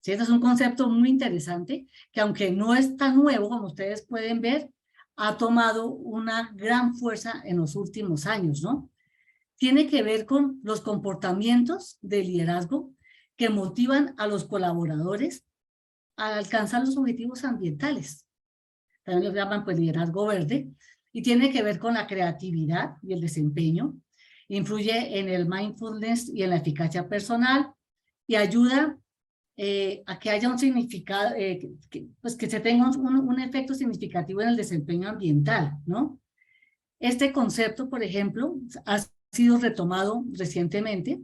¿Sí? Este es un concepto muy interesante que, aunque no es tan nuevo como ustedes pueden ver, ha tomado una gran fuerza en los últimos años, ¿no? Tiene que ver con los comportamientos de liderazgo que motivan a los colaboradores a alcanzar los objetivos ambientales. También lo llaman pues liderazgo verde, y tiene que ver con la creatividad y el desempeño. Influye en el mindfulness y en la eficacia personal y ayuda a que haya un significado, pues que se tenga un efecto significativo en el desempeño ambiental, ¿no? Este concepto, por ejemplo, ha sido retomado recientemente.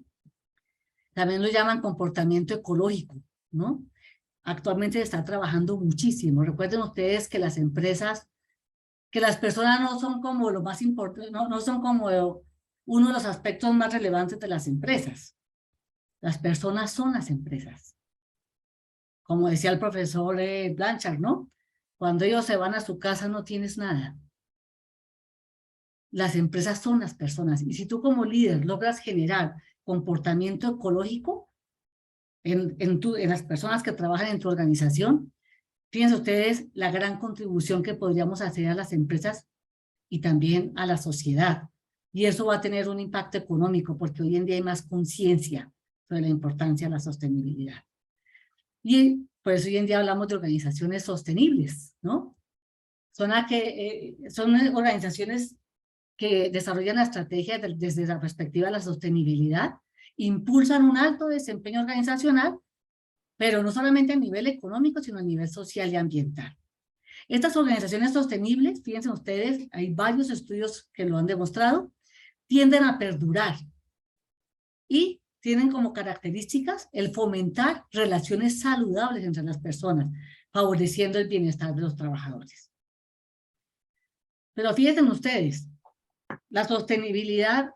También lo llaman comportamiento ecológico, ¿no? Actualmente se está trabajando muchísimo. Recuerden ustedes que las empresas, que las personas no son como lo más importante, no son como uno de los aspectos más relevantes de las empresas. Las personas son las empresas. Como decía el profesor Blanchard, ¿no? Cuando ellos se van a su casa no tienes nada. Las empresas son las personas. Y si tú como líder logras generar comportamiento ecológico en las personas que trabajan en tu organización, fíjense ustedes la gran contribución que podríamos hacer a las empresas y también a la sociedad. Y eso va a tener un impacto económico porque hoy en día hay más conciencia sobre la importancia de la sostenibilidad. Y por eso hoy en día hablamos de organizaciones sostenibles, ¿no? Son organizaciones que desarrollan la estrategia desde la perspectiva de la sostenibilidad, impulsan un alto desempeño organizacional, pero no solamente a nivel económico, sino a nivel social y ambiental. Estas organizaciones sostenibles, fíjense ustedes, hay varios estudios que lo han demostrado, tienden a perdurar y tienen como características el fomentar relaciones saludables entre las personas, favoreciendo el bienestar de los trabajadores. Pero fíjense ustedes, la sostenibilidad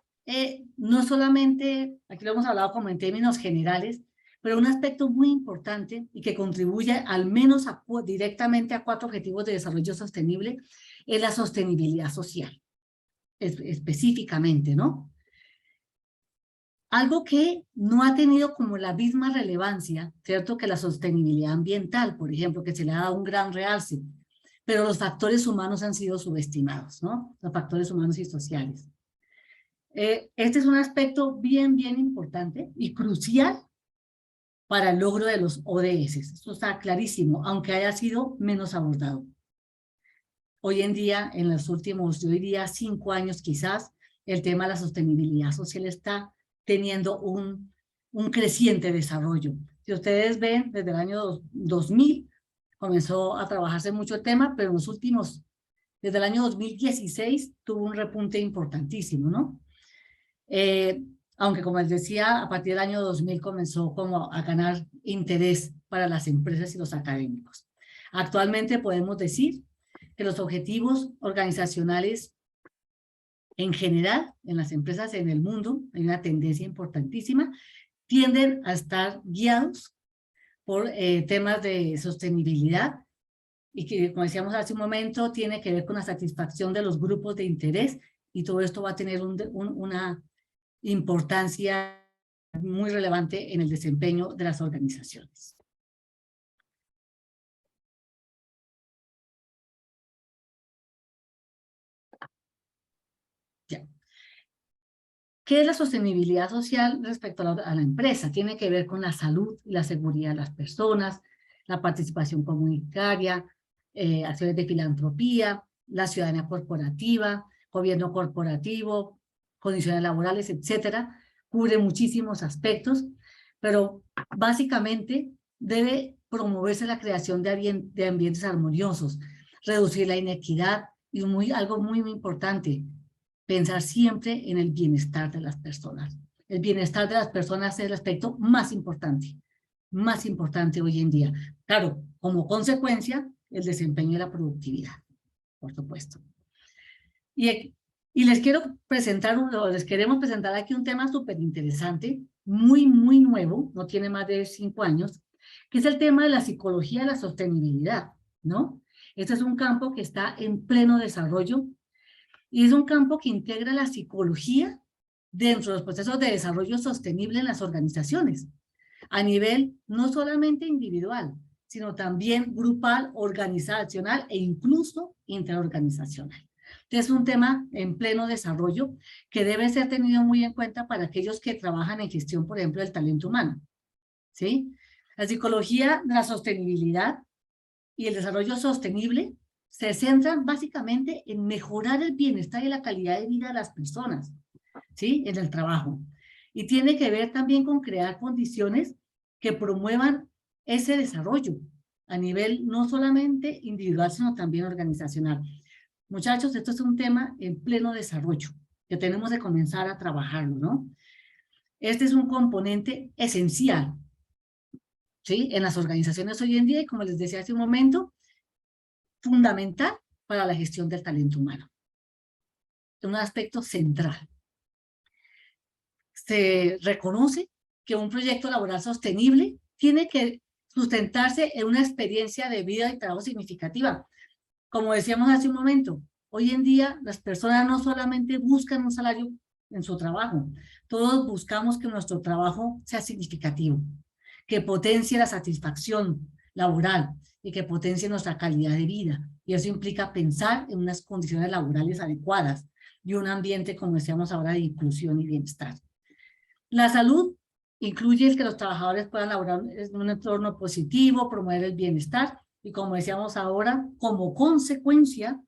no solamente, aquí lo hemos hablado como en términos generales, pero un aspecto muy importante y que contribuye al menos directamente a 4 objetivos de desarrollo sostenible es la sostenibilidad social, específicamente, ¿no? Algo que no ha tenido como la misma relevancia, ¿cierto? Que la sostenibilidad ambiental, por ejemplo, que se le ha dado un gran realce, pero los factores humanos han sido subestimados, ¿no? Los factores humanos y sociales. Este es un aspecto bien importante y crucial para el logro de los ODS. Esto está clarísimo, aunque haya sido menos abordado. Hoy en día, en los últimos, yo diría 5 años quizás, el tema de la sostenibilidad social está teniendo un creciente desarrollo. Si ustedes ven, desde el año 2000 comenzó a trabajarse mucho el tema, pero en los últimos, desde el año 2016 tuvo un repunte importantísimo, ¿no? Aunque como les decía, a partir del año 2000 comenzó como a ganar interés para las empresas y los académicos. Actualmente podemos decir que los objetivos organizacionales en general, en las empresas en el mundo, hay una tendencia importantísima, tienden a estar guiados por temas de sostenibilidad y que, como decíamos hace un momento, tiene que ver con la satisfacción de los grupos de interés y todo esto va a tener una importancia muy relevante en el desempeño de las organizaciones. Ya. ¿Qué es la sostenibilidad social respecto a la empresa? Tiene que ver con la salud y la seguridad de las personas, la participación comunitaria, acciones de filantropía, la ciudadanía corporativa, gobierno corporativo, condiciones laborales, etcétera. Cubre muchísimos aspectos, pero básicamente debe promoverse la creación de ambientes armoniosos, reducir la inequidad y algo muy importante, pensar siempre en el bienestar de las personas. El bienestar de las personas es el aspecto más importante hoy en día. Claro, como consecuencia, el desempeño y la productividad, por supuesto. Y les queremos presentar aquí un tema súper interesante, muy nuevo, no tiene más de 5 años, que es el tema de la psicología de la sostenibilidad, ¿no? Este es un campo que está en pleno desarrollo y es un campo que integra la psicología dentro de los procesos de desarrollo sostenible en las organizaciones, a nivel no solamente individual, sino también grupal, organizacional e incluso interorganizacional. Entonces, es un tema en pleno desarrollo que debe ser tenido muy en cuenta para aquellos que trabajan en gestión, por ejemplo, del talento humano, ¿sí? La psicología de la sostenibilidad y el desarrollo sostenible se centran básicamente en mejorar el bienestar y la calidad de vida de las personas, ¿sí? En el trabajo. Y tiene que ver también con crear condiciones que promuevan ese desarrollo a nivel no solamente individual, sino también organizacional. Muchachos, esto es un tema en pleno desarrollo, que tenemos que comenzar a trabajarlo, ¿no? Este es un componente esencial, ¿sí? En las organizaciones hoy en día, y como les decía hace un momento, fundamental para la gestión del talento humano. Es un aspecto central. Se reconoce que un proyecto laboral sostenible tiene que sustentarse en una experiencia de vida y trabajo significativa. Como decíamos hace un momento, hoy en día las personas no solamente buscan un salario en su trabajo, todos buscamos que nuestro trabajo sea significativo, que potencie la satisfacción laboral y que potencie nuestra calidad de vida. Y eso implica pensar en unas condiciones laborales adecuadas y un ambiente, como decíamos ahora, de inclusión y bienestar. La salud incluye el que los trabajadores puedan laborar en un entorno positivo, promover el bienestar y, como decíamos ahora, como consecuencia,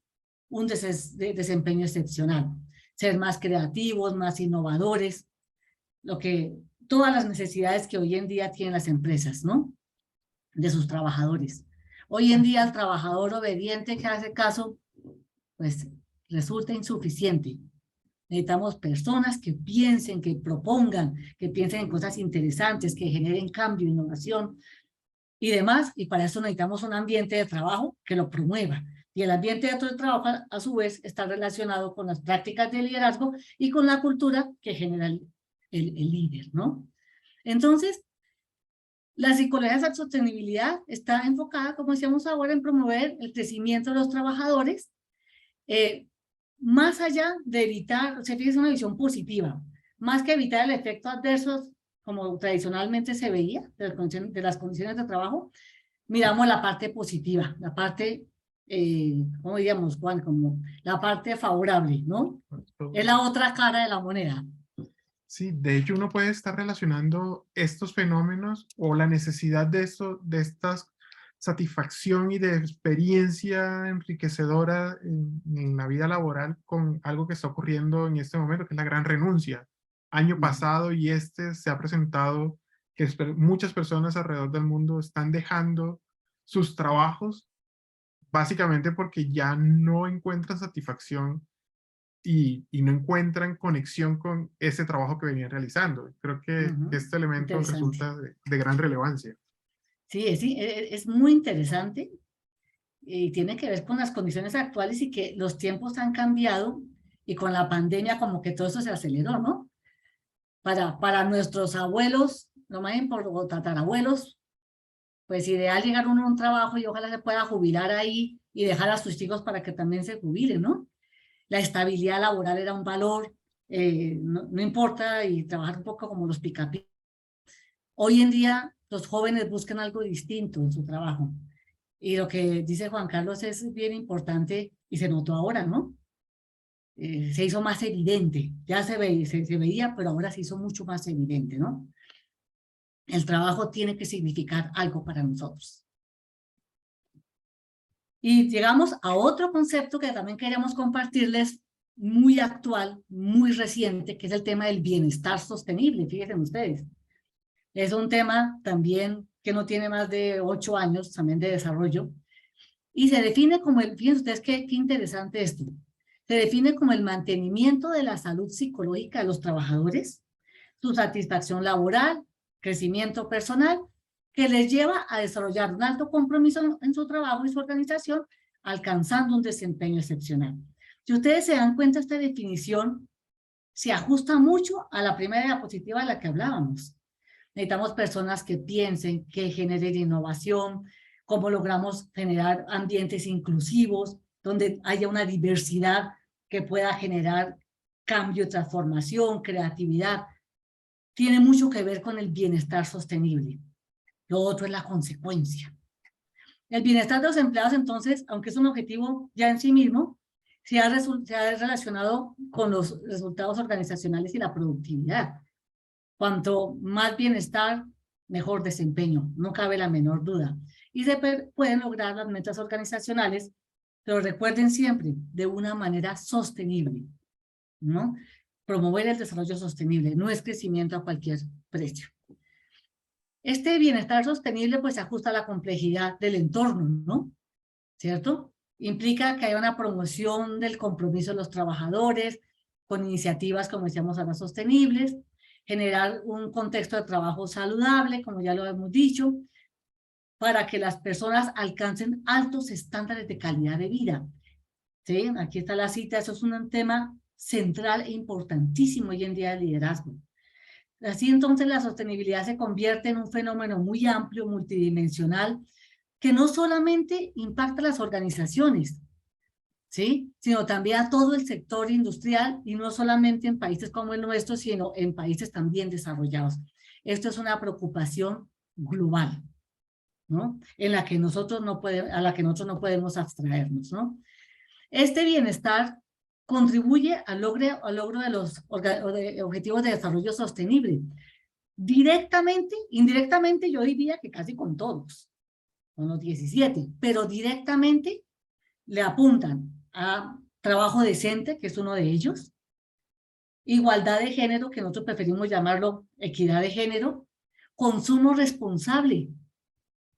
un desempeño excepcional. Ser más creativos, más innovadores, todas las necesidades que hoy en día tienen las empresas, ¿no? De sus trabajadores. Hoy en día el trabajador obediente que hace caso, pues resulta insuficiente. Necesitamos personas que piensen, que propongan, que piensen en cosas interesantes, que generen cambio, innovación y demás, y para eso necesitamos un ambiente de trabajo que lo promueva. Y el ambiente de trabajo, a su vez, está relacionado con las prácticas de liderazgo y con la cultura que genera el líder, ¿no? Entonces, la psicología de la sostenibilidad está enfocada, como decíamos ahora, en promover el crecimiento de los trabajadores, más allá de evitar, o sea, es una visión positiva, más que evitar el efecto adverso, como tradicionalmente se veía, de las condiciones de trabajo, miramos la parte positiva, la parte, ¿cómo diríamos, Juan? Como la parte favorable, ¿no? Es la otra cara de la moneda. Sí, de hecho uno puede estar relacionando estos fenómenos o la necesidad de esta satisfacción y de experiencia enriquecedora en la vida laboral con algo que está ocurriendo en este momento, que es la gran renuncia. Año pasado y se ha presentado que muchas personas alrededor del mundo están dejando sus trabajos básicamente porque ya no encuentran satisfacción y no encuentran conexión con ese trabajo que venían realizando. Creo que este elemento resulta de gran relevancia. Sí, es muy interesante y tiene que ver con las condiciones actuales y que los tiempos han cambiado y con la pandemia como que todo eso se aceleró, ¿no? Para nuestros abuelos, no más bien por tatarabuelos, pues ideal llegar uno a un trabajo y ojalá se pueda jubilar ahí y dejar a sus hijos para que también se jubilen, ¿no? La estabilidad laboral era un valor, no importa, y trabajar un poco como los picapiedras. Hoy en día los jóvenes buscan algo distinto en su trabajo. Y lo que dice Juan Carlos es bien importante y se notó ahora, ¿no? Se hizo más evidente, ya se veía, pero ahora se hizo mucho más evidente, ¿no? El trabajo tiene que significar algo para nosotros. Y llegamos a otro concepto que también queremos compartirles, muy actual, muy reciente, que es el tema del bienestar sostenible. Fíjense ustedes. Es un tema también que no tiene más de 8 años, también de desarrollo, y se define como fíjense ustedes qué interesante esto, se define como el mantenimiento de la salud psicológica de los trabajadores, su satisfacción laboral, crecimiento personal, que les lleva a desarrollar un alto compromiso en su trabajo y su organización, alcanzando un desempeño excepcional. Si ustedes se dan cuenta, esta definición se ajusta mucho a la primera diapositiva de la que hablábamos. Necesitamos personas que piensen, que generen innovación, cómo logramos generar ambientes inclusivos, donde haya una diversidad que pueda generar cambio, transformación, creatividad. Tiene mucho que ver con el bienestar sostenible. Lo otro es la consecuencia. El bienestar de los empleados, entonces, aunque es un objetivo ya en sí mismo, se ha relacionado con los resultados organizacionales y la productividad. Cuanto más bienestar, mejor desempeño, no cabe la menor duda. Y se pueden lograr las metas organizacionales, pero recuerden siempre, de una manera sostenible, ¿no? Promover el desarrollo sostenible, no es crecimiento a cualquier precio. Este bienestar sostenible pues se ajusta a la complejidad del entorno, ¿no? ¿Cierto? Implica que haya una promoción del compromiso de los trabajadores, con iniciativas, como decíamos ahora, sostenibles, generar un contexto de trabajo saludable, como ya lo hemos dicho, para que las personas alcancen altos estándares de calidad de vida. ¿Sí? Aquí está la cita, eso es un tema central e importantísimo hoy en día del liderazgo. Así entonces la sostenibilidad se convierte en un fenómeno muy amplio, multidimensional, que no solamente impacta a las organizaciones, ¿sí? Sino también a todo el sector industrial, y no solamente en países como el nuestro, sino en países también desarrollados. Esto es una preocupación global, ¿no? En la que nosotros a la que nosotros no podemos abstraernos, ¿no? Este bienestar contribuye al logro de los objetivos de desarrollo sostenible. Directamente, indirectamente, yo diría que casi con todos, con los 17, pero directamente le apuntan a trabajo decente, que es uno de ellos, igualdad de género, que nosotros preferimos llamarlo equidad de género, consumo responsable,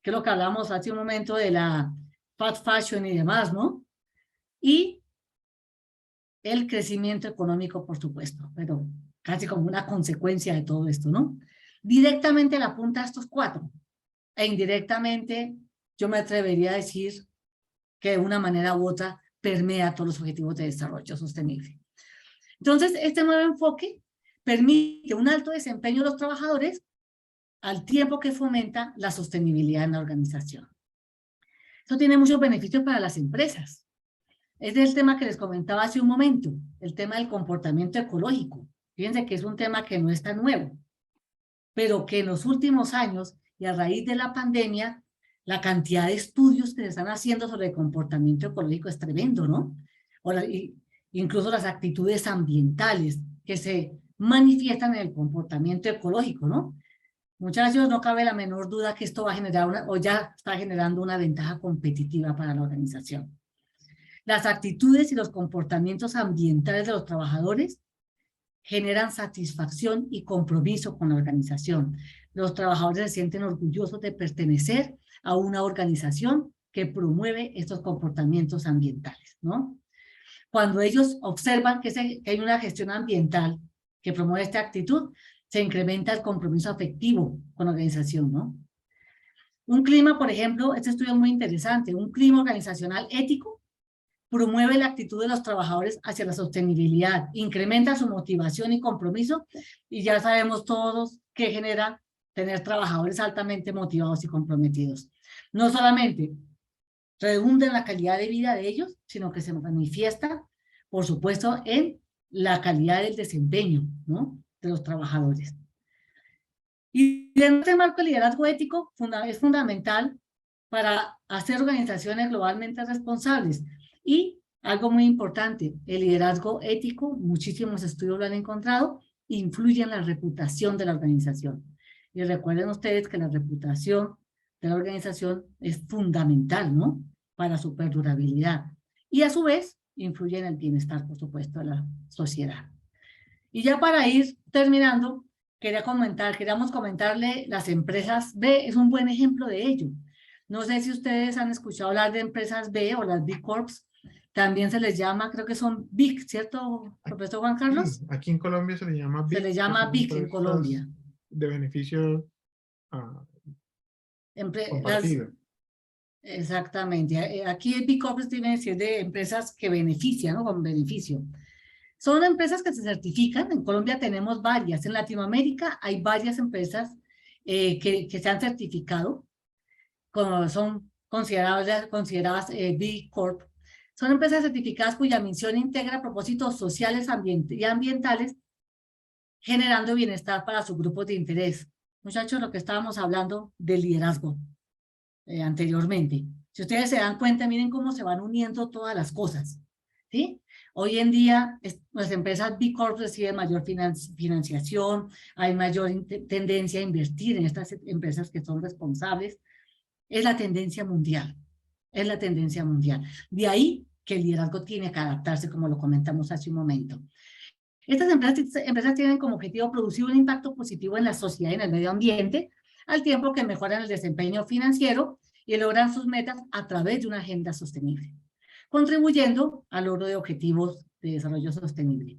que es lo que hablamos hace un momento de la fast fashion y demás, ¿no? Y el crecimiento económico, por supuesto, pero casi como una consecuencia de todo esto, ¿no? Directamente le apunta a estos 4, e indirectamente yo me atrevería a decir que de una manera u otra permea todos los objetivos de desarrollo sostenible. Entonces, este nuevo enfoque permite un alto desempeño de los trabajadores al tiempo que fomenta la sostenibilidad en la organización. Esto tiene muchos beneficios para las empresas. Este es el tema que les comentaba hace un momento, el tema del comportamiento ecológico. Fíjense que es un tema que no es tan nuevo, pero que en los últimos años y a raíz de la pandemia, la cantidad de estudios que se están haciendo sobre el comportamiento ecológico es tremendo, ¿no? Incluso las actitudes ambientales que se manifiestan en el comportamiento ecológico, ¿no? Muchachos, no cabe la menor duda que esto va a generar o ya está generando una ventaja competitiva para la organización. Las actitudes y los comportamientos ambientales de los trabajadores generan satisfacción y compromiso con la organización. Los trabajadores se sienten orgullosos de pertenecer a una organización que promueve estos comportamientos ambientales, ¿no? Cuando ellos observan que hay una gestión ambiental que promueve esta actitud, se incrementa el compromiso afectivo con la organización, ¿no? Un clima, por ejemplo, este estudio es muy interesante, un clima organizacional ético promueve la actitud de los trabajadores hacia la sostenibilidad, incrementa su motivación y compromiso, y ya sabemos todos qué genera tener trabajadores altamente motivados y comprometidos. No solamente redunda en la calidad de vida de ellos, sino que se manifiesta, por supuesto, en la calidad del desempeño, ¿no?, de los trabajadores. Y en este marco, el liderazgo ético es fundamental para hacer organizaciones globalmente responsables. Y algo muy importante, el liderazgo ético, muchísimos estudios lo han encontrado, influye en la reputación de la organización. Y recuerden ustedes que la reputación de la organización es fundamental, ¿no?, para su perdurabilidad. Y a su vez, influye en el bienestar, por supuesto, de la sociedad. Y ya para ir terminando, queríamos comentarle, las empresas B es un buen ejemplo de ello. No sé si ustedes han escuchado hablar de empresas B o las B Corps. También se les llama, creo que son BIC, ¿cierto, profesor Juan Carlos? Sí, aquí en Colombia se le llama BIC. Se le llama BIC en Colombia. De beneficio compartido. Exactamente. Aquí el B Corp tiene que decir de empresas que benefician, ¿no?, con beneficio. Son empresas que se certifican. En Colombia tenemos varias. En Latinoamérica hay varias empresas que se han certificado, son consideradas B Corp. Son empresas certificadas cuya misión integra propósitos sociales y ambientales, generando bienestar para sus grupos de interés. Muchachos, lo que estábamos hablando del liderazgo anteriormente. Si ustedes se dan cuenta, miren cómo se van uniendo todas las cosas, ¿sí? Hoy en día, las empresas B Corp reciben mayor financiación, hay mayor tendencia a invertir en estas empresas que son responsables. Es la tendencia mundial, es la tendencia mundial. De ahí que el liderazgo tiene que adaptarse, como lo comentamos hace un momento. Estas empresas tienen como objetivo producir un impacto positivo en la sociedad y en el medio ambiente, al tiempo que mejoran el desempeño financiero y logran sus metas a través de una agenda sostenible, contribuyendo al logro de objetivos de desarrollo sostenible.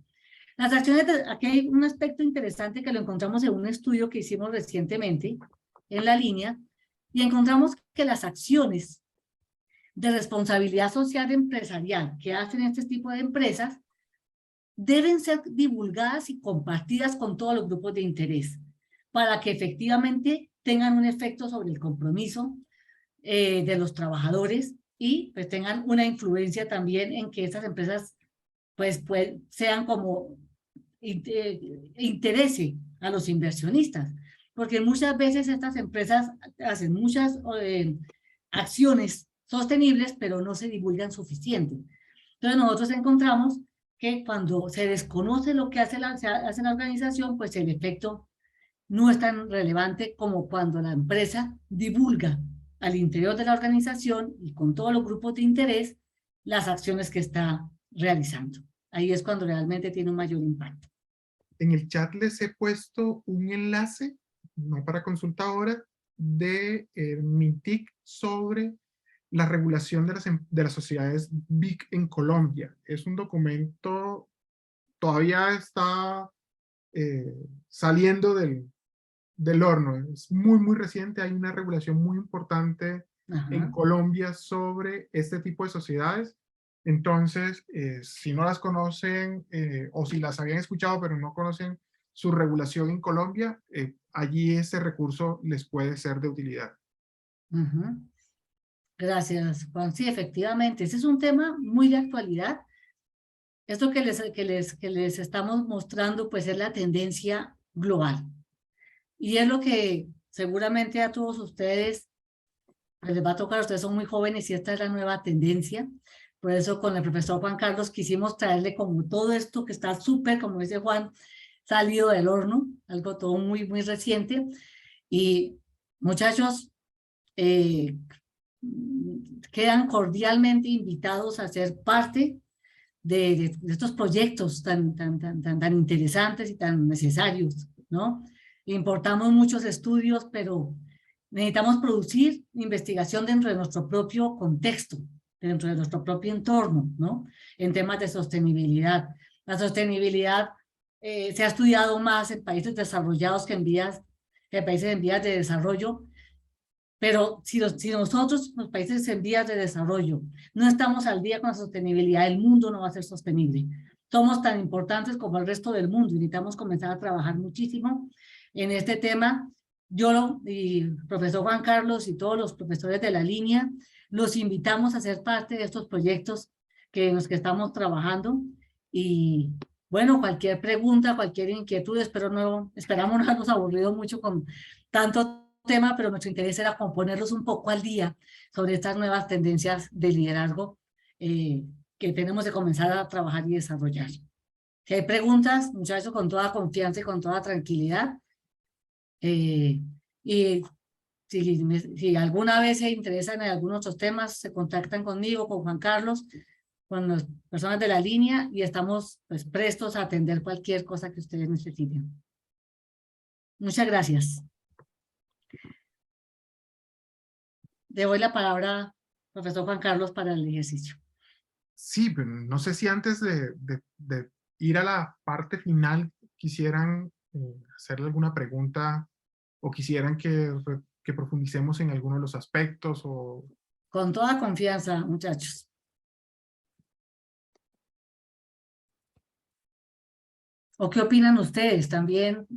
Las acciones, aquí hay un aspecto interesante que lo encontramos en un estudio que hicimos recientemente en la línea, y encontramos que las acciones de responsabilidad social empresarial que hacen este tipo de empresas deben ser divulgadas y compartidas con todos los grupos de interés para que efectivamente tengan un efecto sobre el compromiso de los trabajadores y pues tengan una influencia también en que estas empresas pues sean como interese a los inversionistas, porque muchas veces estas empresas hacen muchas acciones sostenibles, pero no se divulgan suficiente. Entonces nosotros encontramos que cuando se desconoce lo que hace la organización, pues el efecto no es tan relevante como cuando la empresa divulga al interior de la organización y con todos los grupos de interés las acciones que está realizando. Ahí es cuando realmente tiene un mayor impacto. En el chat les he puesto un enlace, no para consulta ahora, de MINTIC sobre la regulación de las sociedades BIC en Colombia. Es un documento, todavía está saliendo del horno, es muy, muy reciente. Hay una regulación muy importante en Colombia sobre este tipo de sociedades. Entonces, si no las conocen o si las habían escuchado pero no conocen su regulación en Colombia, allí ese recurso les puede ser de utilidad. Gracias, Juan. Sí, efectivamente, ese es un tema muy de actualidad. Esto que les estamos mostrando, pues es la tendencia global. Y es lo que seguramente a todos ustedes les va a tocar. Ustedes son muy jóvenes y esta es la nueva tendencia. Por eso con el profesor Juan Carlos quisimos traerle como todo esto que está súper, como dice Juan, salido del horno, algo todo muy, muy reciente. Y muchachos, quedan cordialmente invitados a ser parte de estos proyectos tan interesantes y tan necesarios, ¿no? Importamos muchos estudios, pero necesitamos producir investigación dentro de nuestro propio contexto, dentro de nuestro propio entorno, ¿no? En temas de sostenibilidad. La sostenibilidad se ha estudiado más en países desarrollados que en países en vías de desarrollo, Pero si nosotros, los países en vías de desarrollo, no estamos al día con la sostenibilidad, el mundo no va a ser sostenible. Somos tan importantes como el resto del mundo y necesitamos comenzar a trabajar muchísimo en este tema. Yo y el profesor Juan Carlos y todos los profesores de la línea, los invitamos a ser parte de estos proyectos en los que estamos trabajando. Y bueno, cualquier pregunta, cualquier inquietud, esperamos no habernos aburrido mucho con tanto tema, pero nuestro interés era componerlos un poco al día sobre estas nuevas tendencias de liderazgo que tenemos que comenzar a trabajar y desarrollar. Si hay preguntas, muchachos, con toda confianza y con toda tranquilidad. Y si alguna vez se interesan en algunos otros temas, se contactan conmigo, con Juan Carlos, con las personas de la línea y estamos pues prestos a atender cualquier cosa que ustedes necesiten. Muchas gracias. Le doy la palabra, profesor Juan Carlos, para el ejercicio. Sí, pero no sé si antes de ir a la parte final quisieran hacerle alguna pregunta o quisieran que profundicemos en alguno de los aspectos o... Con toda confianza, muchachos. ¿O qué opinan ustedes? También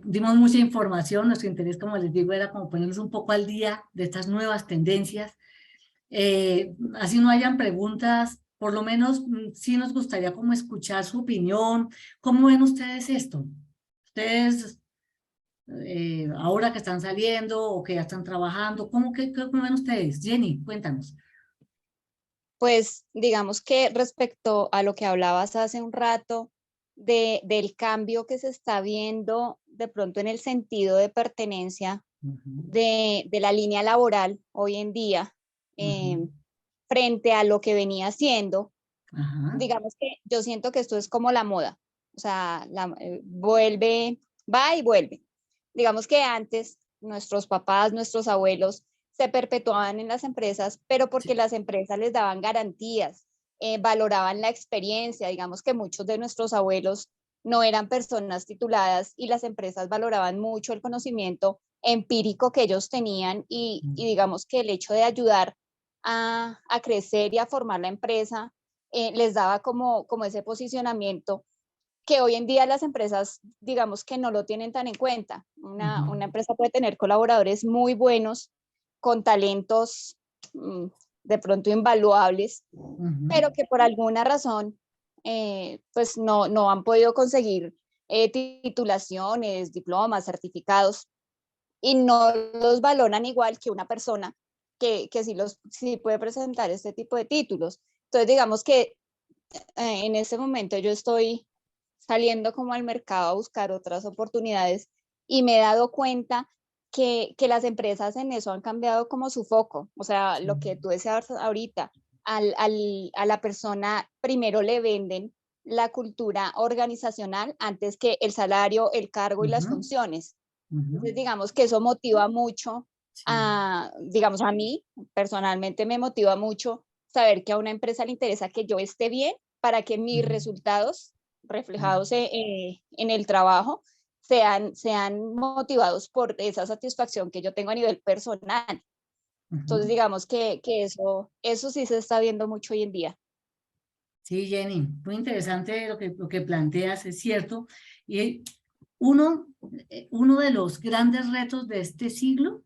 dimos mucha información, nuestro interés, como les digo, era como ponernos un poco al día de estas nuevas tendencias. Así no hayan preguntas, por lo menos sí nos gustaría como escuchar su opinión. ¿Cómo ven ustedes esto? Ustedes, ahora que están saliendo o que ya están trabajando, ¿cómo ven ustedes? Jenny, cuéntanos. Pues digamos que respecto a lo que hablabas hace un rato, del cambio que se está viendo de pronto en el sentido de pertenencia de la línea laboral hoy en día, frente a lo que venía siendo, digamos que yo siento que esto es como la moda, o sea, vuelve, va y vuelve. Digamos que antes nuestros papás, nuestros abuelos se perpetuaban en las empresas, pero porque las empresas les daban garantías, valoraban la experiencia. Digamos que muchos de nuestros abuelos no eran personas tituladas y las empresas valoraban mucho el conocimiento empírico que ellos tenían y digamos que el hecho de ayudar a crecer y a formar la empresa les daba como ese posicionamiento que hoy en día las empresas, digamos que no lo tienen tan en cuenta. Una empresa puede tener colaboradores muy buenos, con talentos de pronto invaluables, pero que por alguna razón pues no han podido conseguir titulaciones, diplomas, certificados, y no los valoran igual que una persona que sí puede presentar este tipo de títulos. Entonces digamos que en ese momento yo estoy saliendo como al mercado a buscar otras oportunidades y me he dado cuenta que las empresas en eso han cambiado como su foco. O sea, lo que tú decías ahorita, a la persona primero le venden la cultura organizacional antes que el salario, el cargo y las funciones. Entonces, digamos que eso motiva mucho, digamos a mí personalmente me motiva mucho saber que a una empresa le interesa que yo esté bien para que mis resultados reflejados en el trabajo sean motivados por esa satisfacción que yo tengo a nivel personal. Entonces, digamos que eso sí se está viendo mucho hoy en día. Sí, Jenny, muy interesante lo que planteas, es cierto. Y uno de los grandes retos de este siglo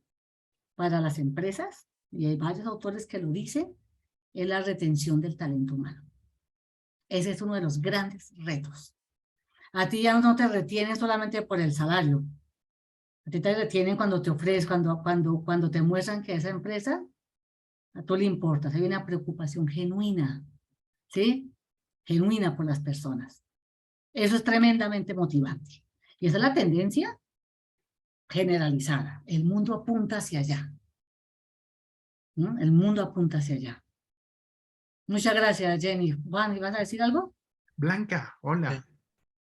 para las empresas, y hay varios autores que lo dicen, es la retención del talento humano. Ese es uno de los grandes retos. A ti ya no te retienen solamente por el salario. A ti te retienen cuando te ofrecen, cuando te muestran que esa empresa a tú le importa. Hay una preocupación genuina, ¿sí? Genuina por las personas. Eso es tremendamente motivante. Y esa es la tendencia generalizada. El mundo apunta hacia allá. ¿No? El mundo apunta hacia allá. Muchas gracias, Jenny. Juan, ¿ibas a decir algo? Blanca, hola.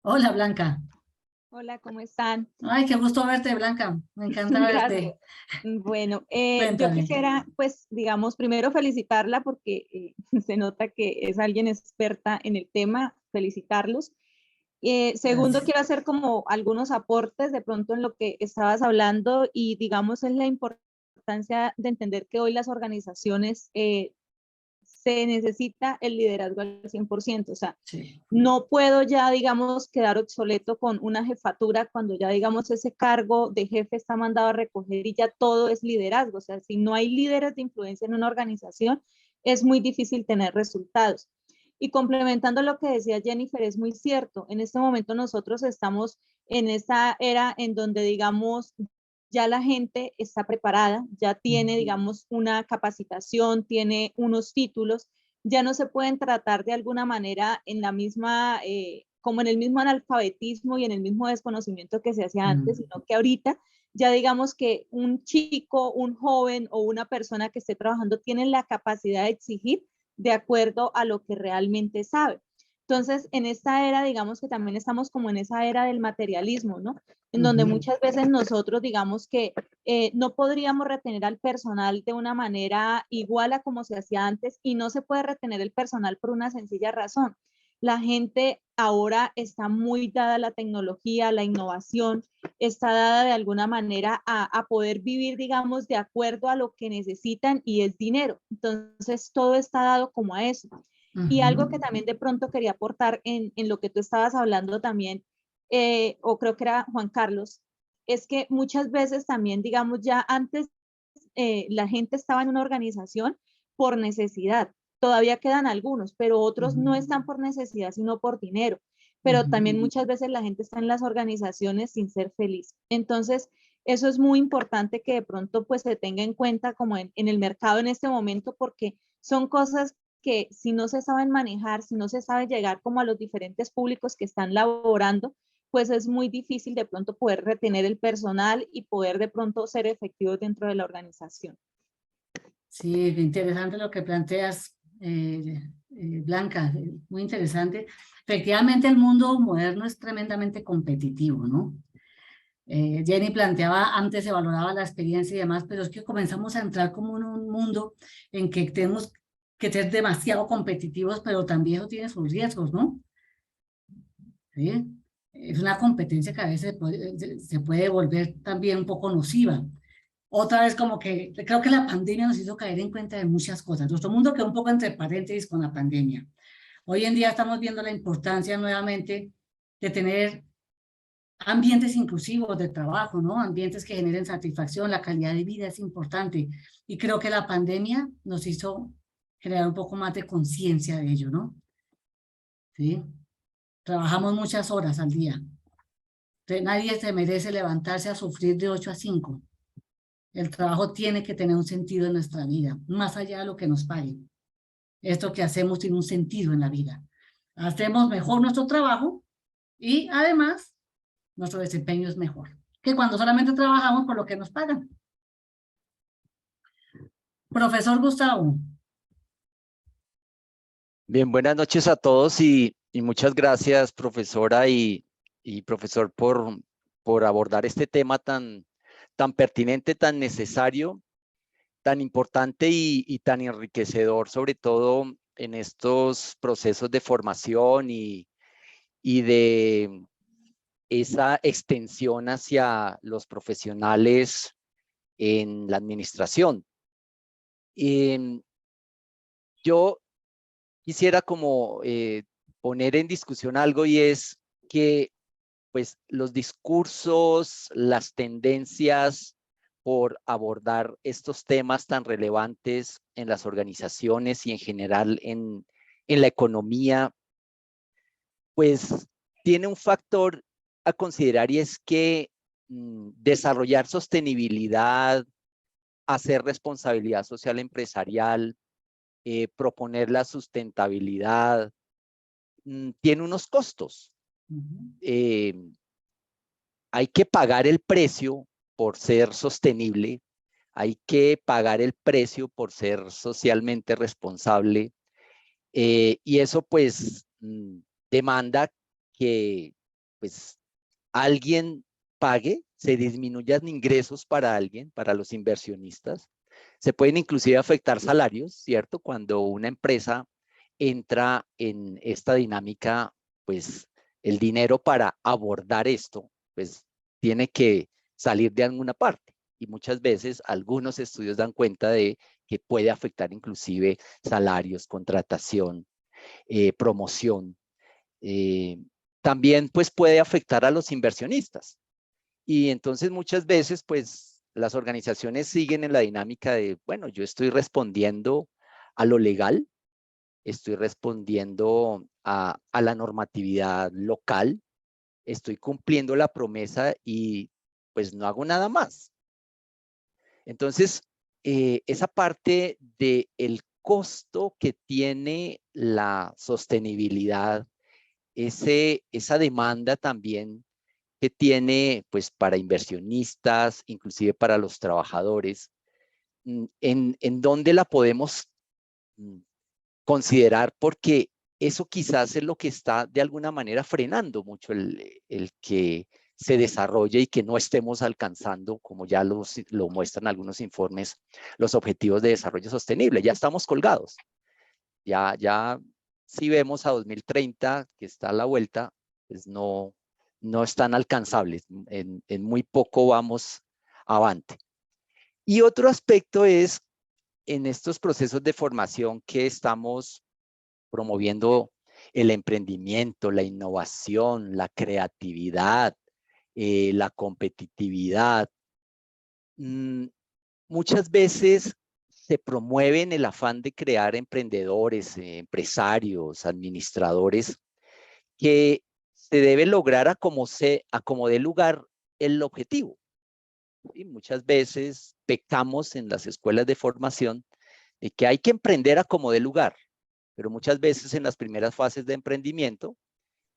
Hola, Blanca. Hola, ¿cómo están? Ay, qué gusto verte, Blanca. Me encanta verte. Bueno, yo quisiera, pues, digamos, primero felicitarla porque se nota que es alguien experta en el tema, felicitarlos. Segundo, Gracias. quiero hacer como algunos aportes de pronto en lo que estabas hablando y digamos es la importancia de entender que hoy las organizaciones se necesita el liderazgo al 100%, o sea, Sí. no puedo ya, digamos, quedar obsoleto con una jefatura cuando ya, digamos, ese cargo de jefe está mandado a recoger y ya todo es liderazgo, o sea, si no hay líderes de influencia en una organización, es muy difícil tener resultados. Y complementando lo que decía Jennifer, es muy cierto, en este momento nosotros estamos en esta era en donde, digamos, ya la gente está preparada, ya tiene, digamos, una capacitación, tiene unos títulos, ya no se pueden tratar de alguna manera en la misma, como en el mismo analfabetismo y en el mismo desconocimiento que se hacía antes, sino que ahorita ya digamos que un chico, un joven o una persona que esté trabajando tiene la capacidad de exigir de acuerdo a lo que realmente sabe. Entonces, en esta era, digamos que también estamos como en esa era del materialismo, ¿no? En donde muchas veces nosotros, digamos que no podríamos retener al personal de una manera igual a como se hacía antes y no se puede retener el personal por una sencilla razón. La gente ahora está muy dada a la tecnología, a la innovación, está dada de alguna manera a poder vivir, digamos, de acuerdo a lo que necesitan y es dinero. Entonces, todo está dado como a eso. Y algo que también de pronto quería aportar en lo que tú estabas hablando también, o creo que era Juan Carlos, es que muchas veces también, digamos, ya antes la gente estaba en una organización por necesidad. Todavía quedan algunos, pero otros no están por necesidad, sino por dinero. Pero también muchas veces la gente está en las organizaciones sin ser feliz. Entonces, eso es muy importante que de pronto pues se tenga en cuenta como en el mercado en este momento, porque son cosas que si no se saben manejar, si no se sabe llegar como a los diferentes públicos que están laborando, pues es muy difícil de pronto poder retener el personal y poder de pronto ser efectivos dentro de la organización. Sí, interesante lo que planteas, Blanca, muy interesante. Efectivamente, el mundo moderno es tremendamente competitivo, ¿no? Jenny planteaba, antes se valoraba la experiencia y demás, pero es que comenzamos a entrar como en un mundo en que tenemos que ser demasiado competitivos, pero también eso tiene sus riesgos, ¿no? ¿Sí? Es una competencia que a veces se puede volver también un poco nociva. Otra vez como que creo que la pandemia nos hizo caer en cuenta de muchas cosas. Nuestro mundo quedó un poco entre paréntesis con la pandemia. Hoy en día estamos viendo la importancia nuevamente de tener ambientes inclusivos de trabajo, ¿no? Ambientes que generen satisfacción, la calidad de vida es importante. Y creo que la pandemia nos hizo generar un poco más de conciencia de ello, ¿no? ¿Sí? Trabajamos muchas horas al día. Nadie se merece levantarse a sufrir de 8 a 5. El trabajo tiene que tener un sentido en nuestra vida, más allá de lo que nos paguen. Esto que hacemos tiene un sentido en la vida. Hacemos mejor nuestro trabajo y además nuestro desempeño es mejor que cuando solamente trabajamos por lo que nos pagan. Profesor Gustavo. Bien, buenas noches a todos y muchas gracias, profesora y profesor, por abordar este tema tan pertinente, tan necesario, tan importante y tan enriquecedor, sobre todo en estos procesos de formación y de esa extensión hacia los profesionales en la administración. Yo quisiera como poner en discusión algo y es que pues los discursos, las tendencias por abordar estos temas tan relevantes en las organizaciones y en general en la economía, pues tiene un factor a considerar y es que desarrollar sostenibilidad, hacer responsabilidad social empresarial, proponer la sustentabilidad, tiene unos costos. Hay que pagar el precio por ser sostenible, hay que pagar el precio por ser socialmente responsable, y eso pues demanda que pues alguien pague, se disminuyan ingresos para alguien, para los inversionistas. Se pueden inclusive afectar salarios, ¿cierto? Cuando una empresa entra en esta dinámica, pues el dinero para abordar esto, pues tiene que salir de alguna parte. Y muchas veces algunos estudios dan cuenta de que puede afectar inclusive salarios, contratación, promoción. También pues puede afectar a los inversionistas. Y entonces muchas veces pues las organizaciones siguen en la dinámica de, bueno, yo estoy respondiendo a lo legal, estoy respondiendo a la normatividad local, estoy cumpliendo la promesa y pues no hago nada más. Entonces, esa parte del costo que tiene la sostenibilidad, esa demanda también que tiene pues para inversionistas, inclusive para los trabajadores, en dónde la podemos considerar, porque eso quizás es lo que está de alguna manera frenando mucho el que se desarrolle y que no estemos alcanzando, como ya lo muestran algunos informes, los objetivos de desarrollo sostenible. Ya estamos colgados. Ya si vemos a 2030, que está a la vuelta, pues no están alcanzables. En muy poco vamos avante. Y otro aspecto es en estos procesos de formación que estamos promoviendo el emprendimiento, la innovación, la creatividad, la competitividad. Muchas veces se promueve en el afán de crear emprendedores, empresarios, administradores, que se debe lograr a como dé lugar el objetivo. Y muchas veces pecamos en las escuelas de formación de que hay que emprender a como dé lugar, pero muchas veces en las primeras fases de emprendimiento,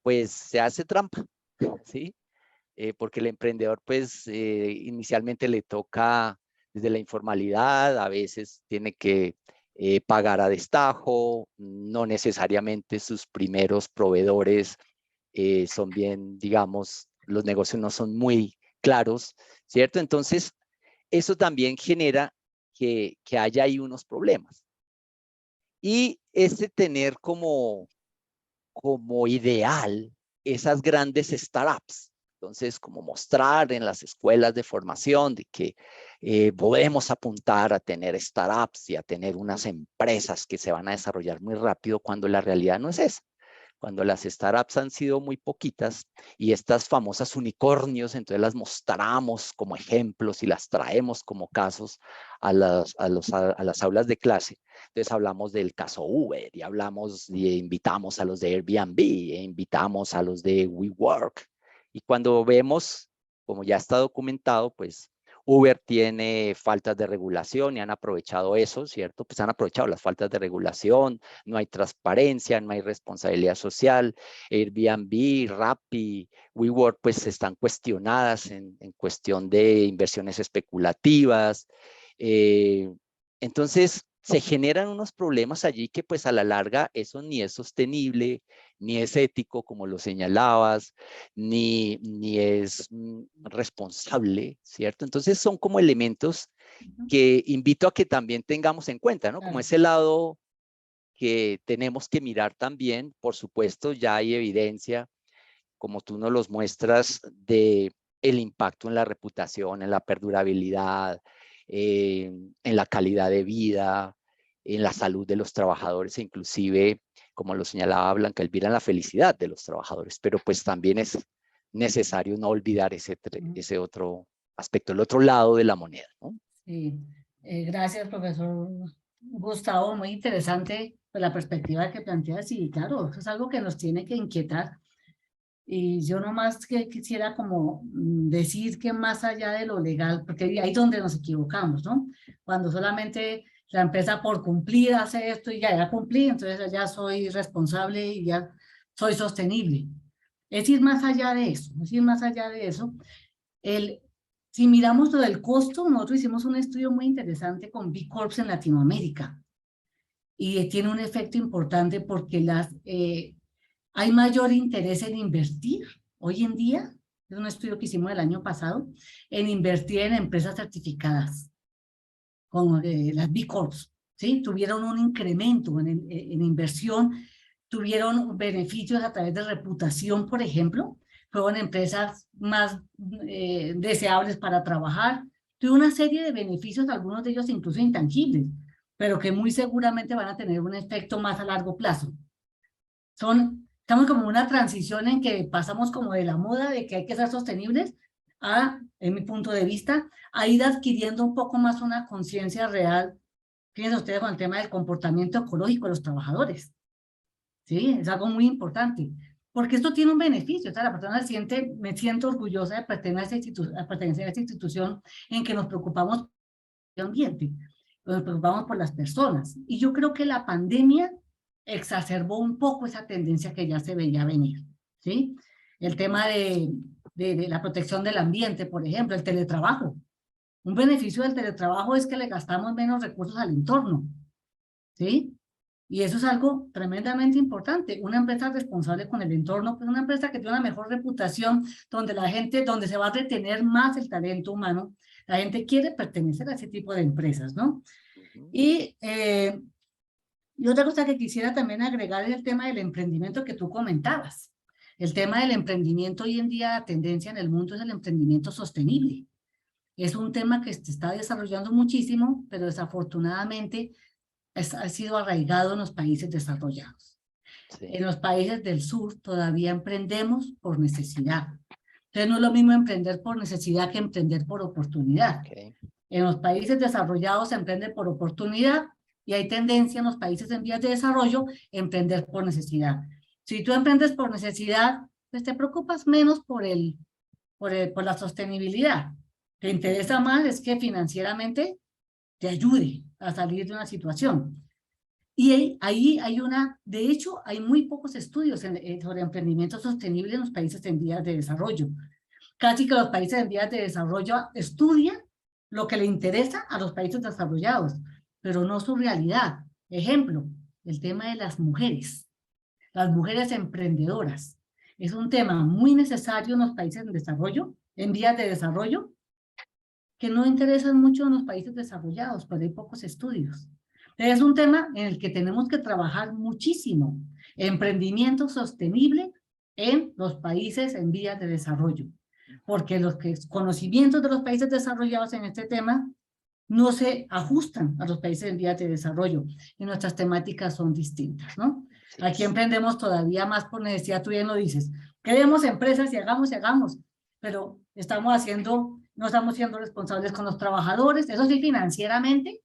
pues se hace trampa, ¿sí? Porque el emprendedor, pues inicialmente le toca desde la informalidad, a veces tiene que pagar a destajo, no necesariamente sus primeros proveedores son bien, digamos, los negocios no son muy claros, ¿cierto? Entonces, eso también genera que haya ahí unos problemas. Y tener como ideal esas grandes startups. Entonces, como mostrar en las escuelas de formación de que podemos apuntar a tener startups y a tener unas empresas que se van a desarrollar muy rápido, cuando la realidad no es esa. Cuando las startups han sido muy poquitas y estas famosas unicornios, entonces las mostramos como ejemplos y las traemos como casos a las aulas de clase. Entonces hablamos del caso Uber y invitamos a los de Airbnb, e invitamos a los de WeWork. Y cuando vemos, como ya está documentado, pues Uber tiene faltas de regulación y han aprovechado eso, ¿cierto? Pues han aprovechado las faltas de regulación, no hay transparencia, no hay responsabilidad social. Airbnb, Rappi, WeWork, pues están cuestionadas en cuestión de inversiones especulativas. Entonces, se generan unos problemas allí que pues a la larga eso ni es sostenible, ni es ético, como lo señalabas, ni es responsable, ¿cierto? Entonces son como elementos que invito a que también tengamos en cuenta, ¿no? Como ese lado que tenemos que mirar también. Por supuesto, ya hay evidencia, como tú nos los muestras, de el impacto en la reputación, en la perdurabilidad, en la calidad de vida, en la salud de los trabajadores e inclusive, como lo señalaba Blanca Elvira, en la felicidad de los trabajadores. Pero pues también es necesario no olvidar ese otro aspecto, el otro lado de la moneda, ¿no? Sí, gracias, profesor Gustavo. Muy interesante pues, la perspectiva que planteas y claro, eso es algo que nos tiene que inquietar. Y yo nomás que quisiera como decir que más allá de lo legal, porque ahí es donde nos equivocamos, ¿no? Cuando solamente la empresa por cumplir hace esto y ya cumplí, entonces ya soy responsable y ya soy sostenible. Es ir más allá de eso, es ir más allá de eso. Si miramos lo del costo, nosotros hicimos un estudio muy interesante con B Corps en Latinoamérica y tiene un efecto importante porque hay mayor interés en invertir hoy en día, es un estudio que hicimos el año pasado, en invertir en empresas certificadas, como las B Corps, ¿sí? Tuvieron un incremento en inversión tuvieron beneficios a través de reputación, por ejemplo, fueron empresas más deseables para trabajar, tuvo una serie de beneficios, algunos de ellos incluso intangibles, pero que muy seguramente van a tener un efecto más a largo plazo. Estamos como en una transición en que pasamos como de la moda de que hay que ser sostenibles a, en mi punto de vista, a ir adquiriendo un poco más una conciencia real. Fíjense ustedes con el tema del comportamiento ecológico de los trabajadores. ¿Sí? Es algo muy importante. Porque esto tiene un beneficio. O sea, la persona me siento orgullosa de pertenecer a esta institución en que nos preocupamos por el ambiente, nos preocupamos por las personas. Y yo creo que la pandemia exacerbó un poco esa tendencia que ya se veía venir. ¿Sí? El tema de la protección del ambiente, por ejemplo, el teletrabajo. Un beneficio del teletrabajo es que le gastamos menos recursos al entorno. ¿Sí? Y eso es algo tremendamente importante. Una empresa responsable con el entorno, pues una empresa que tiene una mejor reputación, donde se va a retener más el talento humano. La gente quiere pertenecer a ese tipo de empresas, ¿no? Y otra cosa que quisiera también agregar es el tema del emprendimiento que tú comentabas. El tema del emprendimiento hoy en día, la tendencia en el mundo es el emprendimiento sostenible. Es un tema que se está desarrollando muchísimo, pero desafortunadamente ha sido arraigado en los países desarrollados. Sí. En los países del sur todavía emprendemos por necesidad. Entonces no es lo mismo emprender por necesidad que emprender por oportunidad. Okay. En los países desarrollados se emprende por oportunidad y hay tendencia en los países en vías de desarrollo a emprender por necesidad. Si tú emprendes por necesidad, pues te preocupas menos por la sostenibilidad. Te interesa más es que financieramente te ayude a salir de una situación. Y ahí de hecho, hay muy pocos estudios sobre emprendimiento sostenible en los países en vías de desarrollo. Casi que los países en vías de desarrollo estudian lo que le interesa a los países desarrollados, pero no su realidad. Ejemplo, el tema de las mujeres emprendedoras. Es un tema muy necesario en los países en desarrollo, en vías de desarrollo, que no interesan mucho en los países desarrollados, pero hay pocos estudios. Es un tema en el que tenemos que trabajar muchísimo. Emprendimiento sostenible en los países en vías de desarrollo. Porque los conocimientos de los países desarrollados en este tema no se ajustan a los países en vías de desarrollo. Y nuestras temáticas son distintas, ¿no? Sí. Aquí emprendemos todavía más por necesidad, tú bien lo dices. Queremos empresas y hagamos, pero no estamos siendo responsables con los trabajadores, eso sí, financieramente,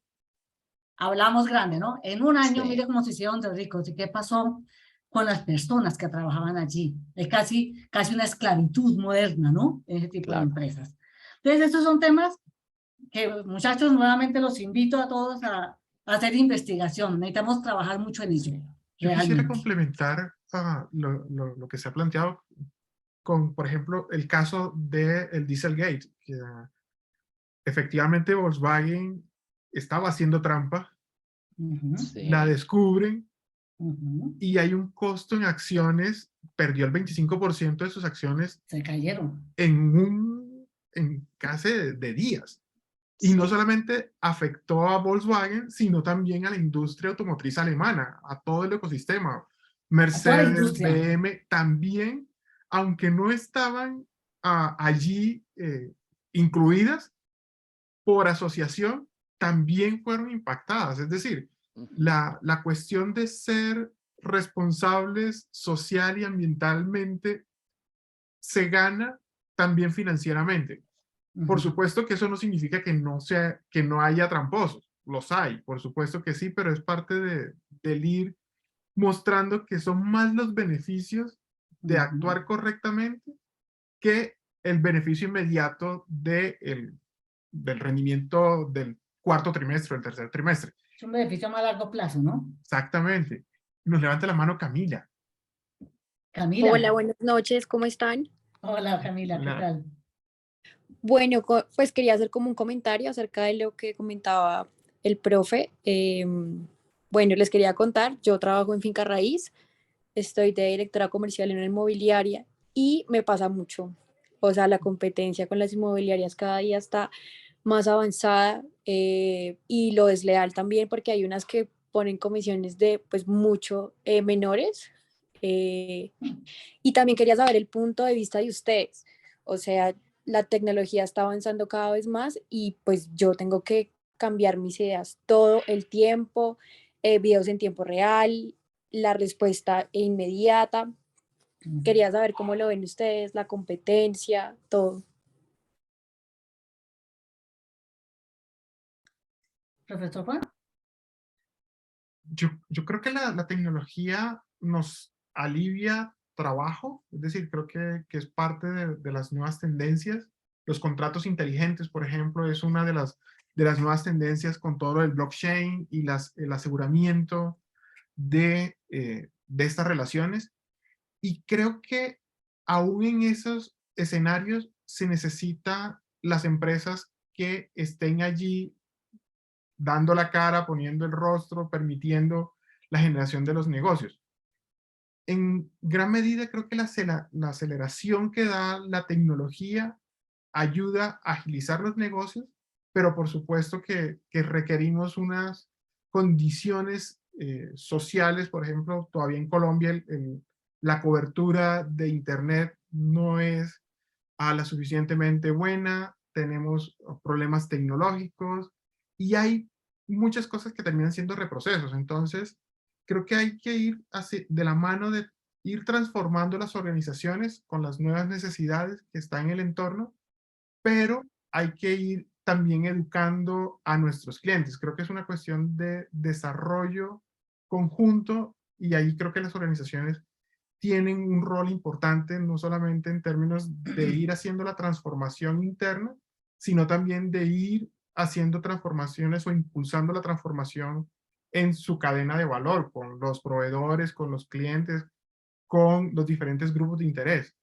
hablamos grande, ¿no? En un año, sí. Mire cómo se hicieron de ricos, ¿y qué pasó con las personas que trabajaban allí? Es casi una esclavitud moderna, ¿no? Ese tipo de empresas. Entonces, estos son temas que, muchachos, nuevamente los invito a todos a hacer investigación, necesitamos trabajar mucho en ello. Yo quisiera complementar lo que se ha planteado con, por ejemplo, el caso del Dieselgate, que efectivamente Volkswagen estaba haciendo trampa, sí. La descubren, y hay un costo en acciones, perdió el 25% de sus acciones. Se cayeron. En casi de días. Y sí. No solamente afectó a Volkswagen, sino también a la industria automotriz alemana, a todo el ecosistema. Mercedes, BM, también, aunque no estaban allí incluidas, por asociación, también fueron impactadas. Es decir, la cuestión de ser responsables social y ambientalmente se gana también financieramente. Por supuesto que eso no significa que no haya tramposos. Los hay, por supuesto que sí, pero es parte del ir mostrando que son más los beneficios de actuar correctamente que el beneficio inmediato del rendimiento del cuarto trimestre o del tercer trimestre. Es un beneficio a más largo plazo, ¿no? Exactamente. Nos levanta la mano Camila. Camila. Hola, buenas noches, ¿cómo están? Hola, Camila, ¿qué tal? Bueno, pues quería hacer como un comentario acerca de lo que comentaba el profe. Bueno, les quería contar, yo trabajo en Finca Raíz, estoy de directora comercial en una inmobiliaria y me pasa mucho. O sea, la competencia con las inmobiliarias cada día está más avanzada y lo desleal también, porque hay unas que ponen comisiones de pues mucho menores. Y también quería saber el punto de vista de ustedes. O sea, la tecnología está avanzando cada vez más y pues yo tengo que cambiar mis ideas todo el tiempo, videos en tiempo real, la respuesta inmediata. Quería saber cómo lo ven ustedes, la competencia, todo. Profesor Juan. Yo creo que la tecnología nos alivia trabajo, es decir, creo que es parte de las nuevas tendencias. Los contratos inteligentes, por ejemplo, es una de las nuevas tendencias con todo el blockchain y el aseguramiento de estas relaciones. Y creo que aún en esos escenarios se necesita las empresas que estén allí dando la cara, poniendo el rostro, permitiendo la generación de los negocios. En gran medida creo que la aceleración que da la tecnología ayuda a agilizar los negocios, pero por supuesto que requerimos unas condiciones sociales. Por ejemplo, todavía en Colombia la cobertura de Internet no es la suficientemente buena, tenemos problemas tecnológicos y hay muchas cosas que terminan siendo reprocesos. Entonces, creo que hay que ir así, de la mano de ir transformando las organizaciones con las nuevas necesidades que están en el entorno, pero hay que ir también educando a nuestros clientes. Creo que es una cuestión de desarrollo conjunto y ahí creo que las organizaciones tienen un rol importante, no solamente en términos de ir haciendo la transformación interna, sino también de ir haciendo transformaciones o impulsando la transformación en su cadena de valor, con los proveedores, con los clientes, con los diferentes grupos de interés.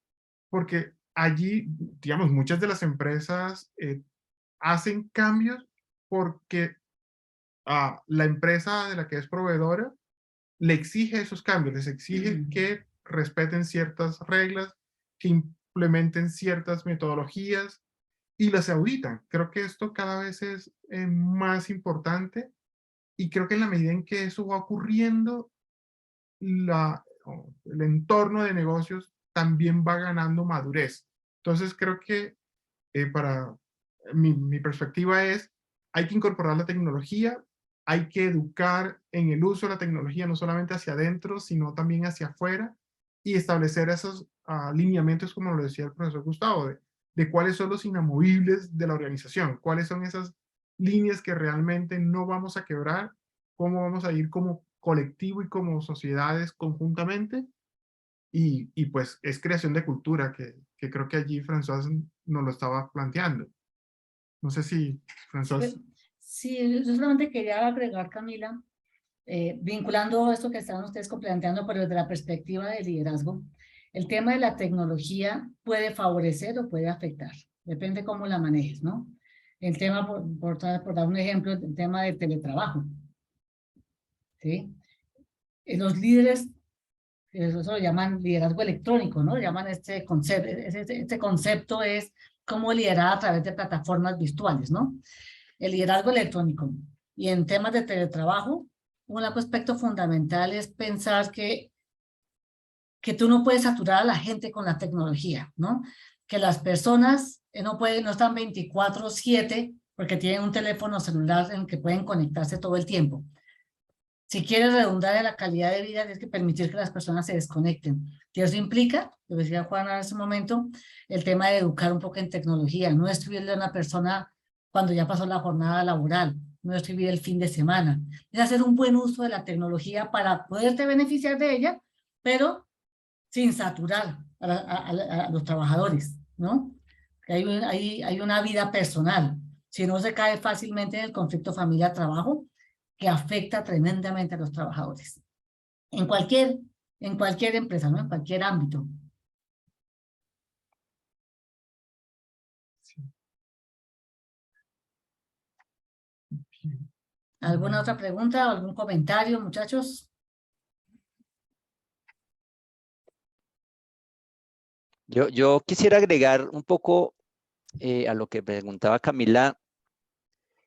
Porque allí, digamos, muchas de las empresas hacen cambios porque la empresa de la que es proveedora le exige esos cambios, les exige que respeten ciertas reglas, que implementen ciertas metodologías y las auditan. Creo que esto cada vez es más importante y creo que en la medida en que eso va ocurriendo, el entorno de negocios también va ganando madurez. Entonces creo que para mi perspectiva es, hay que incorporar la tecnología, hay que educar en el uso de la tecnología, no solamente hacia adentro, sino también hacia afuera, y establecer esos lineamientos, como lo decía el profesor Gustavo, de cuáles son los inamovibles de la organización, cuáles son esas líneas que realmente no vamos a quebrar, cómo vamos a ir como colectivo y como sociedades conjuntamente, y pues es creación de cultura, que creo que allí François nos lo estaba planteando. No sé si François... Sí, yo solamente quería agregar, Camila, vinculando esto que estaban ustedes planteando, pero desde la perspectiva del liderazgo, el tema de la tecnología puede favorecer o puede afectar, depende cómo la manejes, ¿no? El tema, por dar un ejemplo, el tema del teletrabajo, ¿sí? Los líderes, eso lo llaman liderazgo electrónico, ¿no? Llaman este concepto es cómo liderar a través de plataformas virtuales, ¿no? El liderazgo electrónico. Y en temas de teletrabajo, un aspecto fundamental es pensar que tú no puedes saturar a la gente con la tecnología, ¿no? Que las personas no están 24/7 porque tienen un teléfono celular en el que pueden conectarse todo el tiempo. Si quieres redundar en la calidad de vida, tienes que permitir que las personas se desconecten. Y eso implica, lo decía Juan en ese momento, el tema de educar un poco en tecnología, no escribirle a una persona cuando ya pasó la jornada laboral, no escribir el fin de semana. Es hacer un buen uso de la tecnología para poderte beneficiar de ella, pero sin saturar a los trabajadores, ¿no? Hay una vida personal. Si no, se cae fácilmente en el conflicto familia-trabajo, que afecta tremendamente a los trabajadores. En cualquier empresa, ¿no? En cualquier ámbito. ¿Alguna otra pregunta o algún comentario, muchachos? Yo quisiera agregar un poco a lo que preguntaba Camila,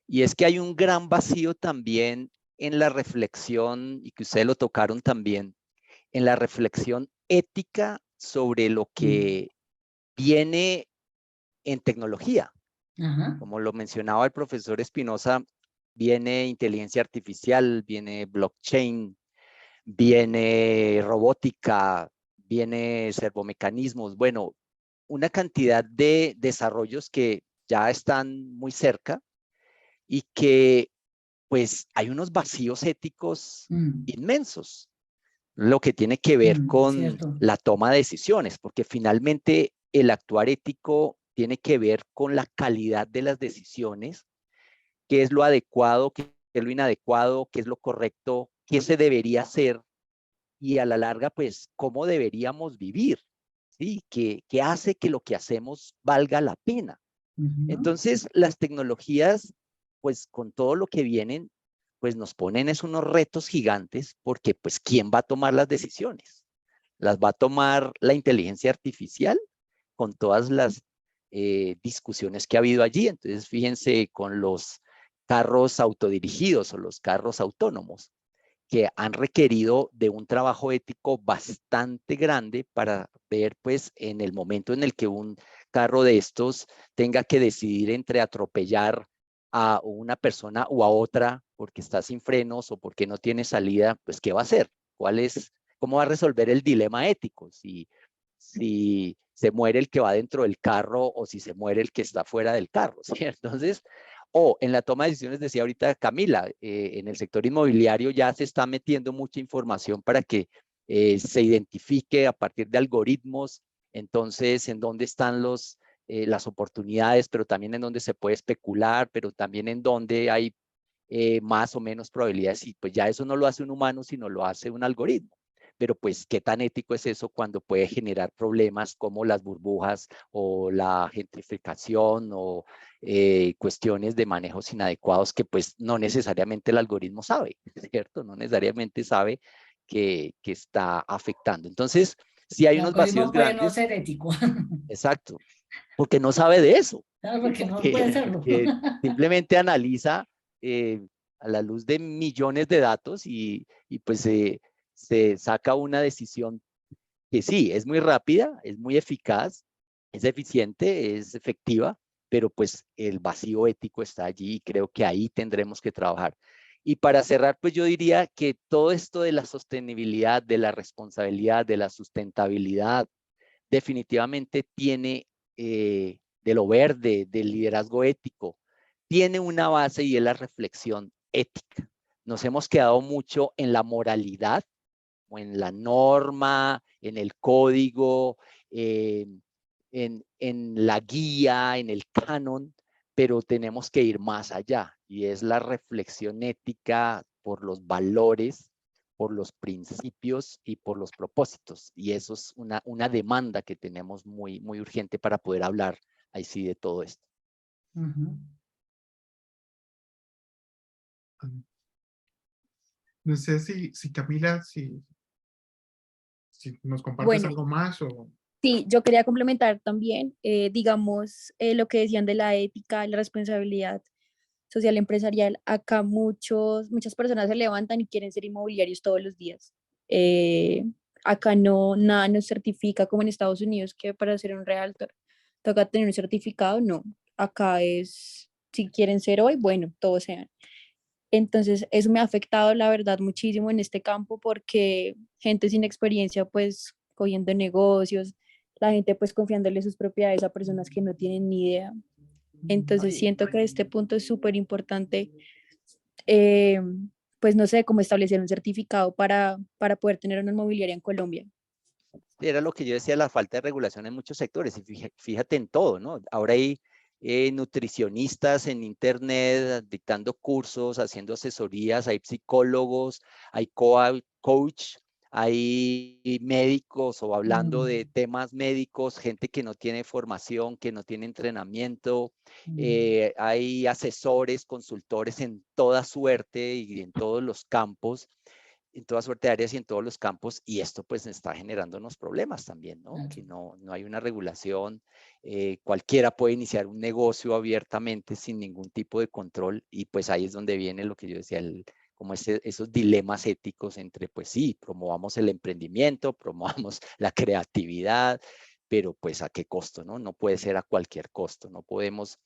y es que hay un gran vacío también en la reflexión, y que ustedes lo tocaron también, en la reflexión ética sobre lo que viene en tecnología. Ajá. Como lo mencionaba el profesor Espinosa, viene inteligencia artificial, viene blockchain, viene robótica, viene servomecanismos, bueno, una cantidad de desarrollos que ya están muy cerca y que pues hay unos vacíos éticos inmensos, lo que tiene que ver con Cierto. la toma de decisiones, porque finalmente el actuar ético tiene que ver con la calidad de las decisiones, qué es lo adecuado, qué es lo inadecuado, qué es lo correcto, qué se debería hacer y a la larga, pues, cómo deberíamos vivir, ¿sí? ¿Qué hace que lo que hacemos valga la pena? Entonces, las tecnologías, pues, con todo lo que vienen, pues, nos ponen es unos retos gigantes porque, pues, ¿quién va a tomar las decisiones? ¿Las va a tomar la inteligencia artificial con todas las discusiones que ha habido allí? Entonces, fíjense con los carros autodirigidos o los carros autónomos, que han requerido de un trabajo ético bastante grande para ver, pues, en el momento en el que un carro de estos tenga que decidir entre atropellar a una persona o a otra porque está sin frenos o porque no tiene salida, pues, ¿qué va a hacer? ¿Cómo va a resolver el dilema ético? Si se muere el que va dentro del carro o si se muere el que está fuera del carro, ¿sí? Entonces, o en la toma de decisiones, decía ahorita Camila, en el sector inmobiliario ya se está metiendo mucha información para que se identifique a partir de algoritmos, entonces, en dónde están las oportunidades, pero también en dónde se puede especular, pero también en dónde hay más o menos probabilidades, y pues ya eso no lo hace un humano, sino lo hace un algoritmo. Pero pues, ¿qué tan ético es eso cuando puede generar problemas como las burbujas o la gentrificación o cuestiones de manejos inadecuados que pues no necesariamente el algoritmo sabe, ¿cierto? No necesariamente sabe que está afectando. Entonces, sí hay El unos vacíos algoritmo puede no grandes, ser ético. exacto, porque no sabe de eso, Claro, porque no puede porque, serlo. porque simplemente analiza a la luz de millones de datos y pues se saca una decisión que sí, es muy rápida, es muy eficaz, es eficiente, es efectiva, pero pues el vacío ético está allí y creo que ahí tendremos que trabajar. Y para cerrar, pues yo diría que todo esto de la sostenibilidad, de la responsabilidad, de la sustentabilidad, definitivamente tiene de lo verde, del liderazgo ético, tiene una base y es la reflexión ética. Nos hemos quedado mucho en la moralidad, o en la norma, en el código, en la guía, en el canon, pero tenemos que ir más allá y es la reflexión ética por los valores, por los principios y por los propósitos. Y eso es una demanda que tenemos muy, muy urgente para poder hablar ahí sí de todo esto. No sé si Camila, si nos compartes Bueno, algo más o... sí, yo quería complementar también, digamos, lo que decían de la ética, la responsabilidad social empresarial. Acá muchas personas se levantan y quieren ser inmobiliarios todos los días. Eh, Acá no, nada nos certifica como en Estados Unidos que para ser un realtor toca tener un certificado, no. Acá es, si quieren ser hoy, bueno, todos sean. Entonces, eso me ha afectado, la verdad, muchísimo en este campo porque gente sin experiencia, pues, cogiendo negocios, la gente, pues, confiándole sus propiedades a personas que no tienen ni idea. Entonces, siento que este punto es súper importante, eh, pues, no sé, cómo establecer un certificado para poder tener una inmobiliaria en Colombia. Era lo que yo decía, la falta de regulación en muchos sectores, y fíjate en todo, ¿no? Ahora hay nutricionistas en internet dictando cursos, haciendo asesorías, hay psicólogos, hay coach, hay médicos o hablando de temas médicos, gente que no tiene formación, que no tiene entrenamiento, hay asesores, consultores en toda suerte y en todos los campos, en toda suerte de áreas y en todos los campos, y esto pues está generando unos problemas también, ¿no? Claro. Que no hay una regulación, cualquiera puede iniciar un negocio abiertamente sin ningún tipo de control, y pues ahí es donde viene lo que yo decía, como esos dilemas éticos entre, pues sí, promovamos el emprendimiento, promovamos la creatividad, pero pues a qué costo, ¿no? No puede ser a cualquier costo, no podemos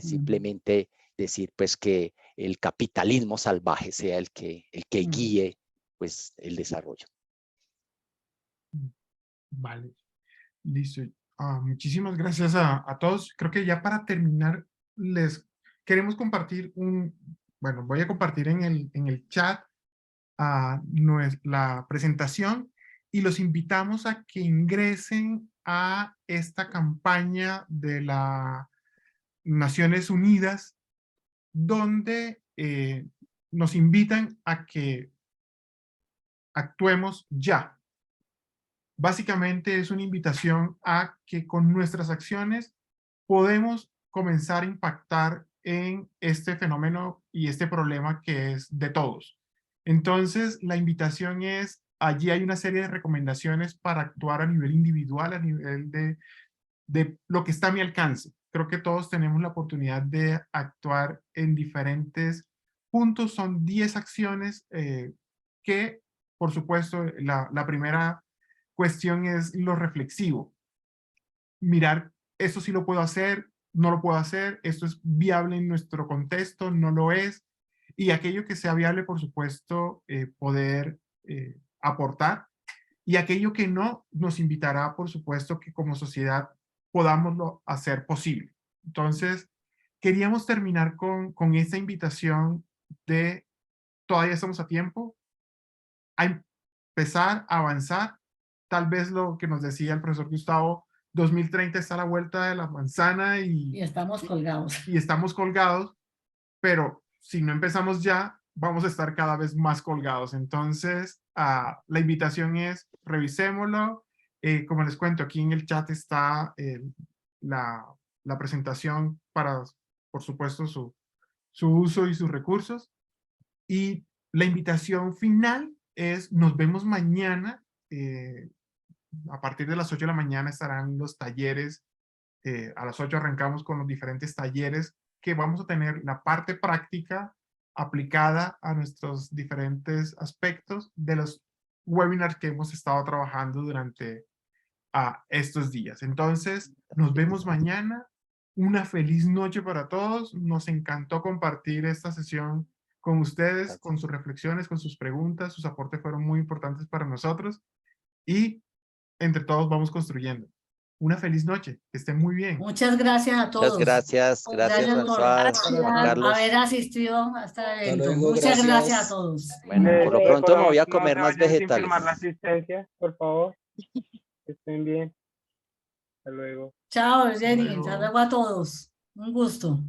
simplemente decir pues que el capitalismo salvaje sea el que guíe pues el desarrollo. Vale, listo. Muchísimas gracias a todos. Creo que ya para terminar, les queremos compartir bueno, voy a compartir en el chat la presentación y los invitamos a que ingresen a esta campaña de las Naciones Unidas, donde nos invitan a que actuemos ya. Básicamente es una invitación a que con nuestras acciones podemos comenzar a impactar en este fenómeno y este problema que es de todos. Entonces, la invitación es, allí hay una serie de recomendaciones para actuar a nivel individual, a nivel de lo que está a mi alcance. Creo que todos tenemos la oportunidad de actuar en diferentes puntos. Son 10 acciones que, por supuesto, la primera cuestión es lo reflexivo. Mirar, esto sí lo puedo hacer, no lo puedo hacer, esto es viable en nuestro contexto, no lo es. Y aquello que sea viable, por supuesto, poder aportar. Y aquello que no, nos invitará, por supuesto, que como sociedad podámoslo hacer posible. Entonces, queríamos terminar con esta invitación de todavía estamos a tiempo, a empezar a avanzar. Tal vez lo que nos decía el profesor Gustavo, 2030 está a la vuelta de la manzana Y estamos colgados. y estamos colgados, pero si no empezamos ya, vamos a estar cada vez más colgados. Entonces, la invitación es, revisémoslo. Como les cuento, aquí en el chat está la presentación para, por supuesto, su uso y sus recursos. Y la invitación final es, nos vemos mañana. A partir de las 8 de la mañana estarán los talleres. A las 8 arrancamos con los diferentes talleres que vamos a tener la parte práctica aplicada a nuestros diferentes aspectos de los webinars que hemos estado trabajando durante estos días. Entonces, nos vemos mañana. Una feliz noche para todos. Nos encantó compartir esta sesión con ustedes, con sus reflexiones, con sus preguntas. Sus aportes fueron muy importantes para nosotros y entre todos vamos construyendo. Una feliz noche, que estén muy bien. Muchas gracias a todos. Muchas gracias, gracias François, Carlos. Haber asistido a este evento. luego, Muchas gracias gracias. a todos. Bueno, por lo pronto me voy a comer no más se vayan sin vegetales. firmar la asistencia, por favor. Que estén bien. Hasta luego. Chao, Jenny. luego. Hasta luego a todos. Un gusto.